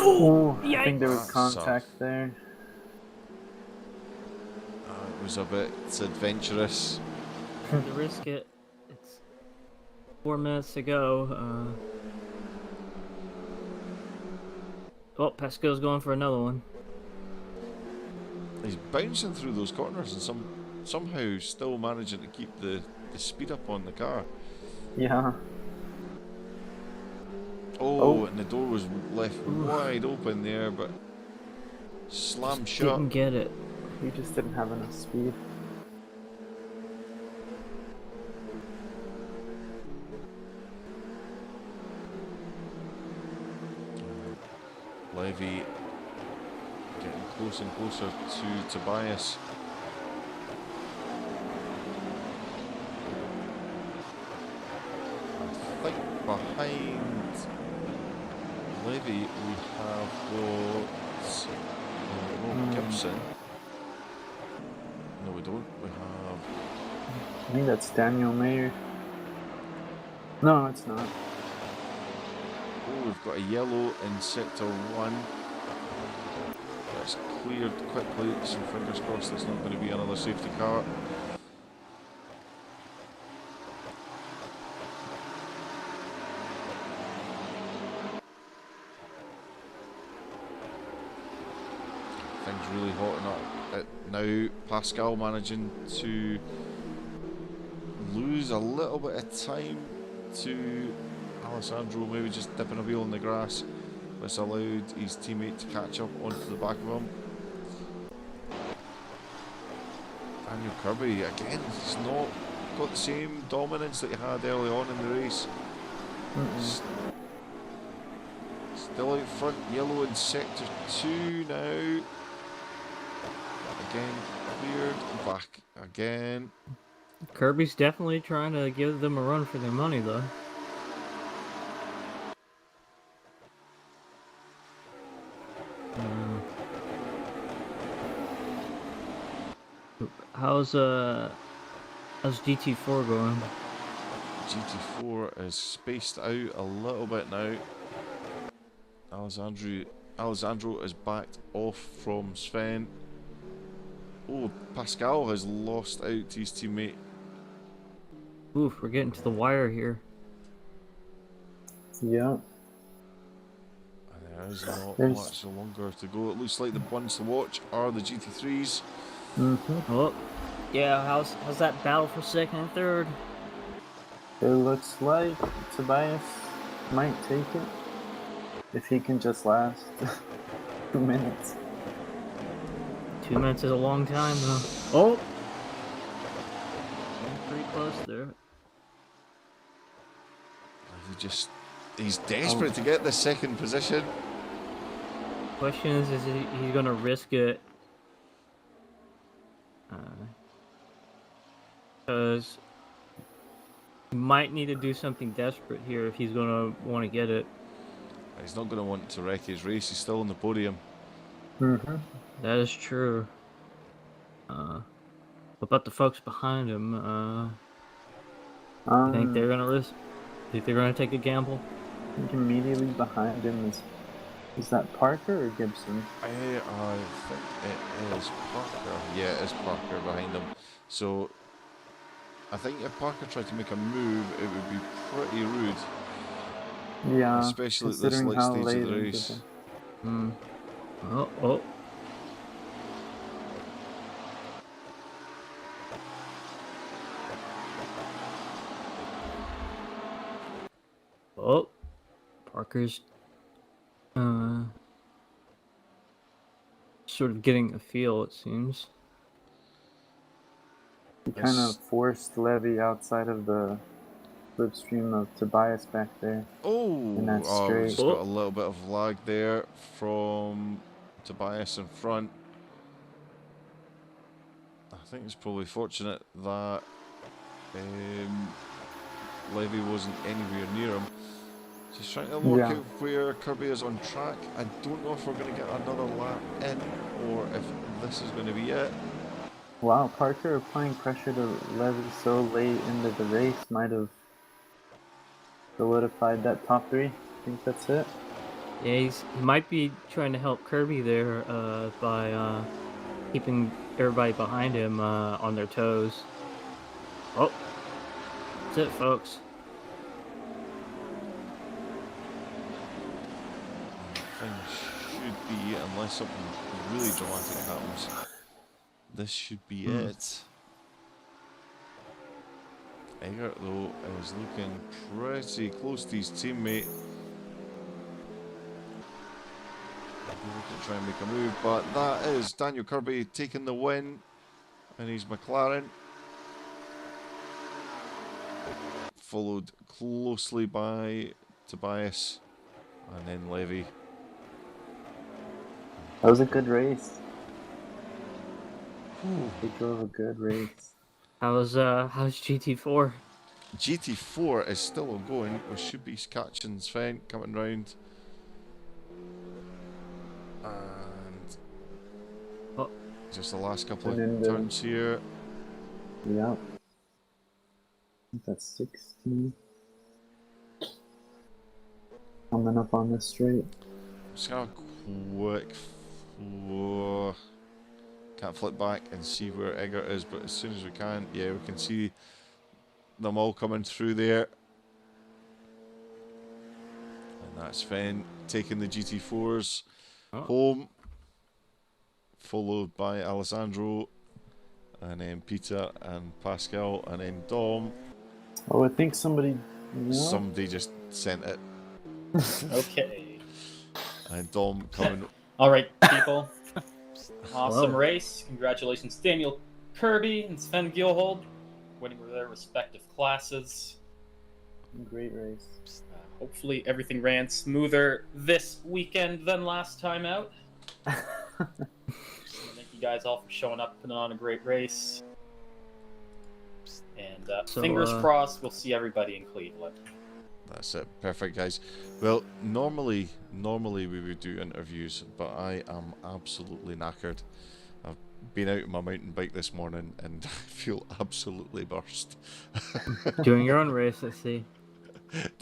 Oh, I think there was Yikes. contact there. It was a bit adventurous. To risk it. It's 4 minutes to go. Oh, Pascal's going for another one. He's bouncing through those corners and somehow still managing to keep the speed up on the car. Yeah. Oh, and the door was left wide open there, but slammed shut. Didn't get it. He just didn't have enough speed. Levy getting closer and closer to Tobias. I think behind Levy we have got Rob Gibson. No, we don't we have? I think that's Daniel Mayer. No, it's not. Oh, we've got a yellow in sector 1. That's cleared quickly, so fingers crossed there's not going to be another safety car. Things really hotting up now. Pascal managing to lose a little bit of time to Alessandro, maybe just dipping a wheel in the grass. This allowed his teammate to catch up onto the back of him. Daniel Kirby, again, he's not got the same dominance that he had early on in the race. Still out front, yellow in sector 2 now. Again, cleared, back again. Kirby's definitely trying to give them a run for their money, though. How's GT4 going? GT4 is spaced out a little bit now. Alessandro is backed off from Sven. Oh, Pascal has lost out to his teammate. Oof, we're getting to the wire here. Yeah. And there is not There's- much longer to go. It looks like the ones to watch are the GT3s. Oh, yeah. How's that battle for second and third? It looks like Tobias might take it if he can just last 2 minutes. 2 minutes is a long time, though. Oh, pretty close there. He's desperate to get the second position. Question is he gonna risk it? Because he might need to do something desperate here if he's gonna want to get it. He's not going to want to wreck his race. He's still on the podium. That is true. What about the folks behind him? You think they're gonna risk? Think they're gonna take a gamble? I think immediately behind him is that Parker or Gibson? I think it is Parker. Yeah, it is Parker behind him. So I think if Parker tried to make a move, it would be pretty rude. Yeah, Especially at this considering late how stage late of the into race. Oh. Oh, Parker's sort of getting a feel, it seems. He kind of forced Levy outside of the slipstream of Tobias back there. And that's We've straight. just got a little bit of lag there from Tobias in front. I think it's probably fortunate that Levy wasn't anywhere near him. Just trying to work out where Kirby is on track. I don't know if we're going to get another lap in or if this is going to be it. Wow, Parker applying pressure to Levy so late into the race might have solidified that top 3. I think that's it. Yeah, he might be trying to help Kirby there by keeping everybody behind him on their toes. Oh, that's it, folks. Things should be, unless something really dramatic happens, this should be it. Eggert, though, is looking pretty close to his teammate. Looking to try and make a move, but that is Daniel Kirby taking the win in his McLaren. Followed closely by Tobias and then Levy. That was a good race. They drove a good race. How's GT4? GT4 is still ongoing. We should be catching Sven coming round. And just the last couple of turns here. Yep. I think that's 16. Coming up on the straight. Just got a quick. Whoa. Can't flip back and see where Eggert is, but as soon as we can, yeah, we can see them all coming through there. And that's Sven taking the GT4s home, followed by Alessandro, and then Peter and Pascal, and then Dom. Oh, I think somebody. No? Somebody just sent it. Okay. And Dom coming. All right, people. Awesome Whoa. race. Congratulations, Daniel Kirby and Sven Gilhold, winning their respective classes. Great race. Hopefully everything ran smoother this weekend than last time out. Thank you guys all for showing up, putting on a great race. And fingers crossed, we'll see everybody in Cleveland. That's it. Perfect, guys. Well, normally we would do interviews, but I am absolutely knackered. I've been out on my mountain bike this morning and I feel absolutely burst. Doing your own race, I see.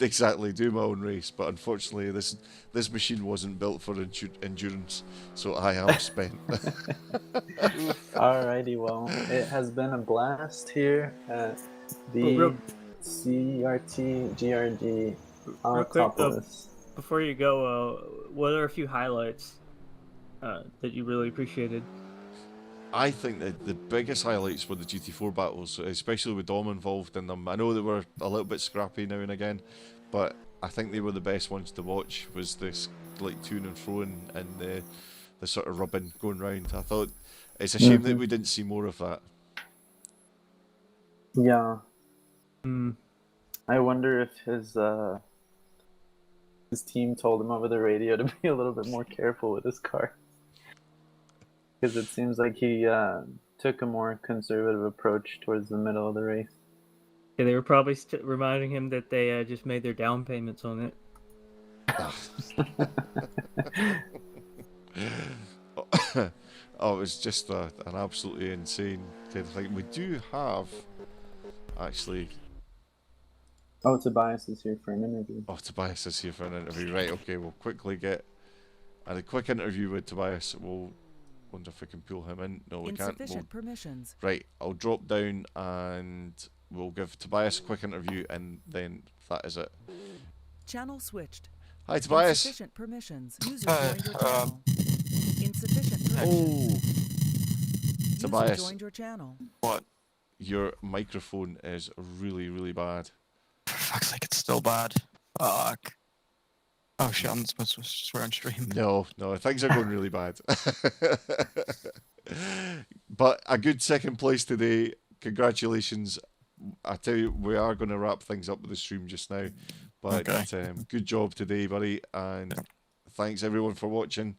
Exactly, do my own race, but unfortunately this machine wasn't built for endurance, so I am spent. Alrighty, well, it has been a blast here at the CERT GRD Real quick, Autopolis. before you go, what are a few highlights that you really appreciated? I think that the biggest highlights were the GT4 battles, especially with Dom involved in them. I know they were a little bit scrappy now and again, but I think they were the best ones to watch. Was this like to and fro and the sort of rubbing going round. I thought it's a shame that we didn't see more of that. Yeah. Hmm. I wonder if his team told him over the radio to be a little bit more careful with his car. Because it seems like he took a more conservative approach towards the middle of the race. Yeah, they were probably reminding him that they just made their down payments on it. Oh, it was just an absolutely insane kind of thing. We do have actually. Oh, Tobias is here for an interview. Oh, Tobias is here for an interview. Right, okay, we'll quickly get a quick interview with Tobias. We'll wonder if we can pull him in. No, we can't. Insufficient permissions. Right, I'll drop down and we'll give Tobias a quick interview and then that is it. Channel switched. Hi, Tobias. Insufficient permissions. User joined your channel. Insufficient permissions. User Tobias. joined your channel. What? Your microphone is really, really bad. For fuck's sake, it's still bad. Fuck. Oh shit, I'm not supposed to swear on stream. No, things are going really bad. But a good second place today. Congratulations. I tell you, we are going to wrap things up with the stream just now. But Okay. good job today, buddy. And thanks everyone for watching.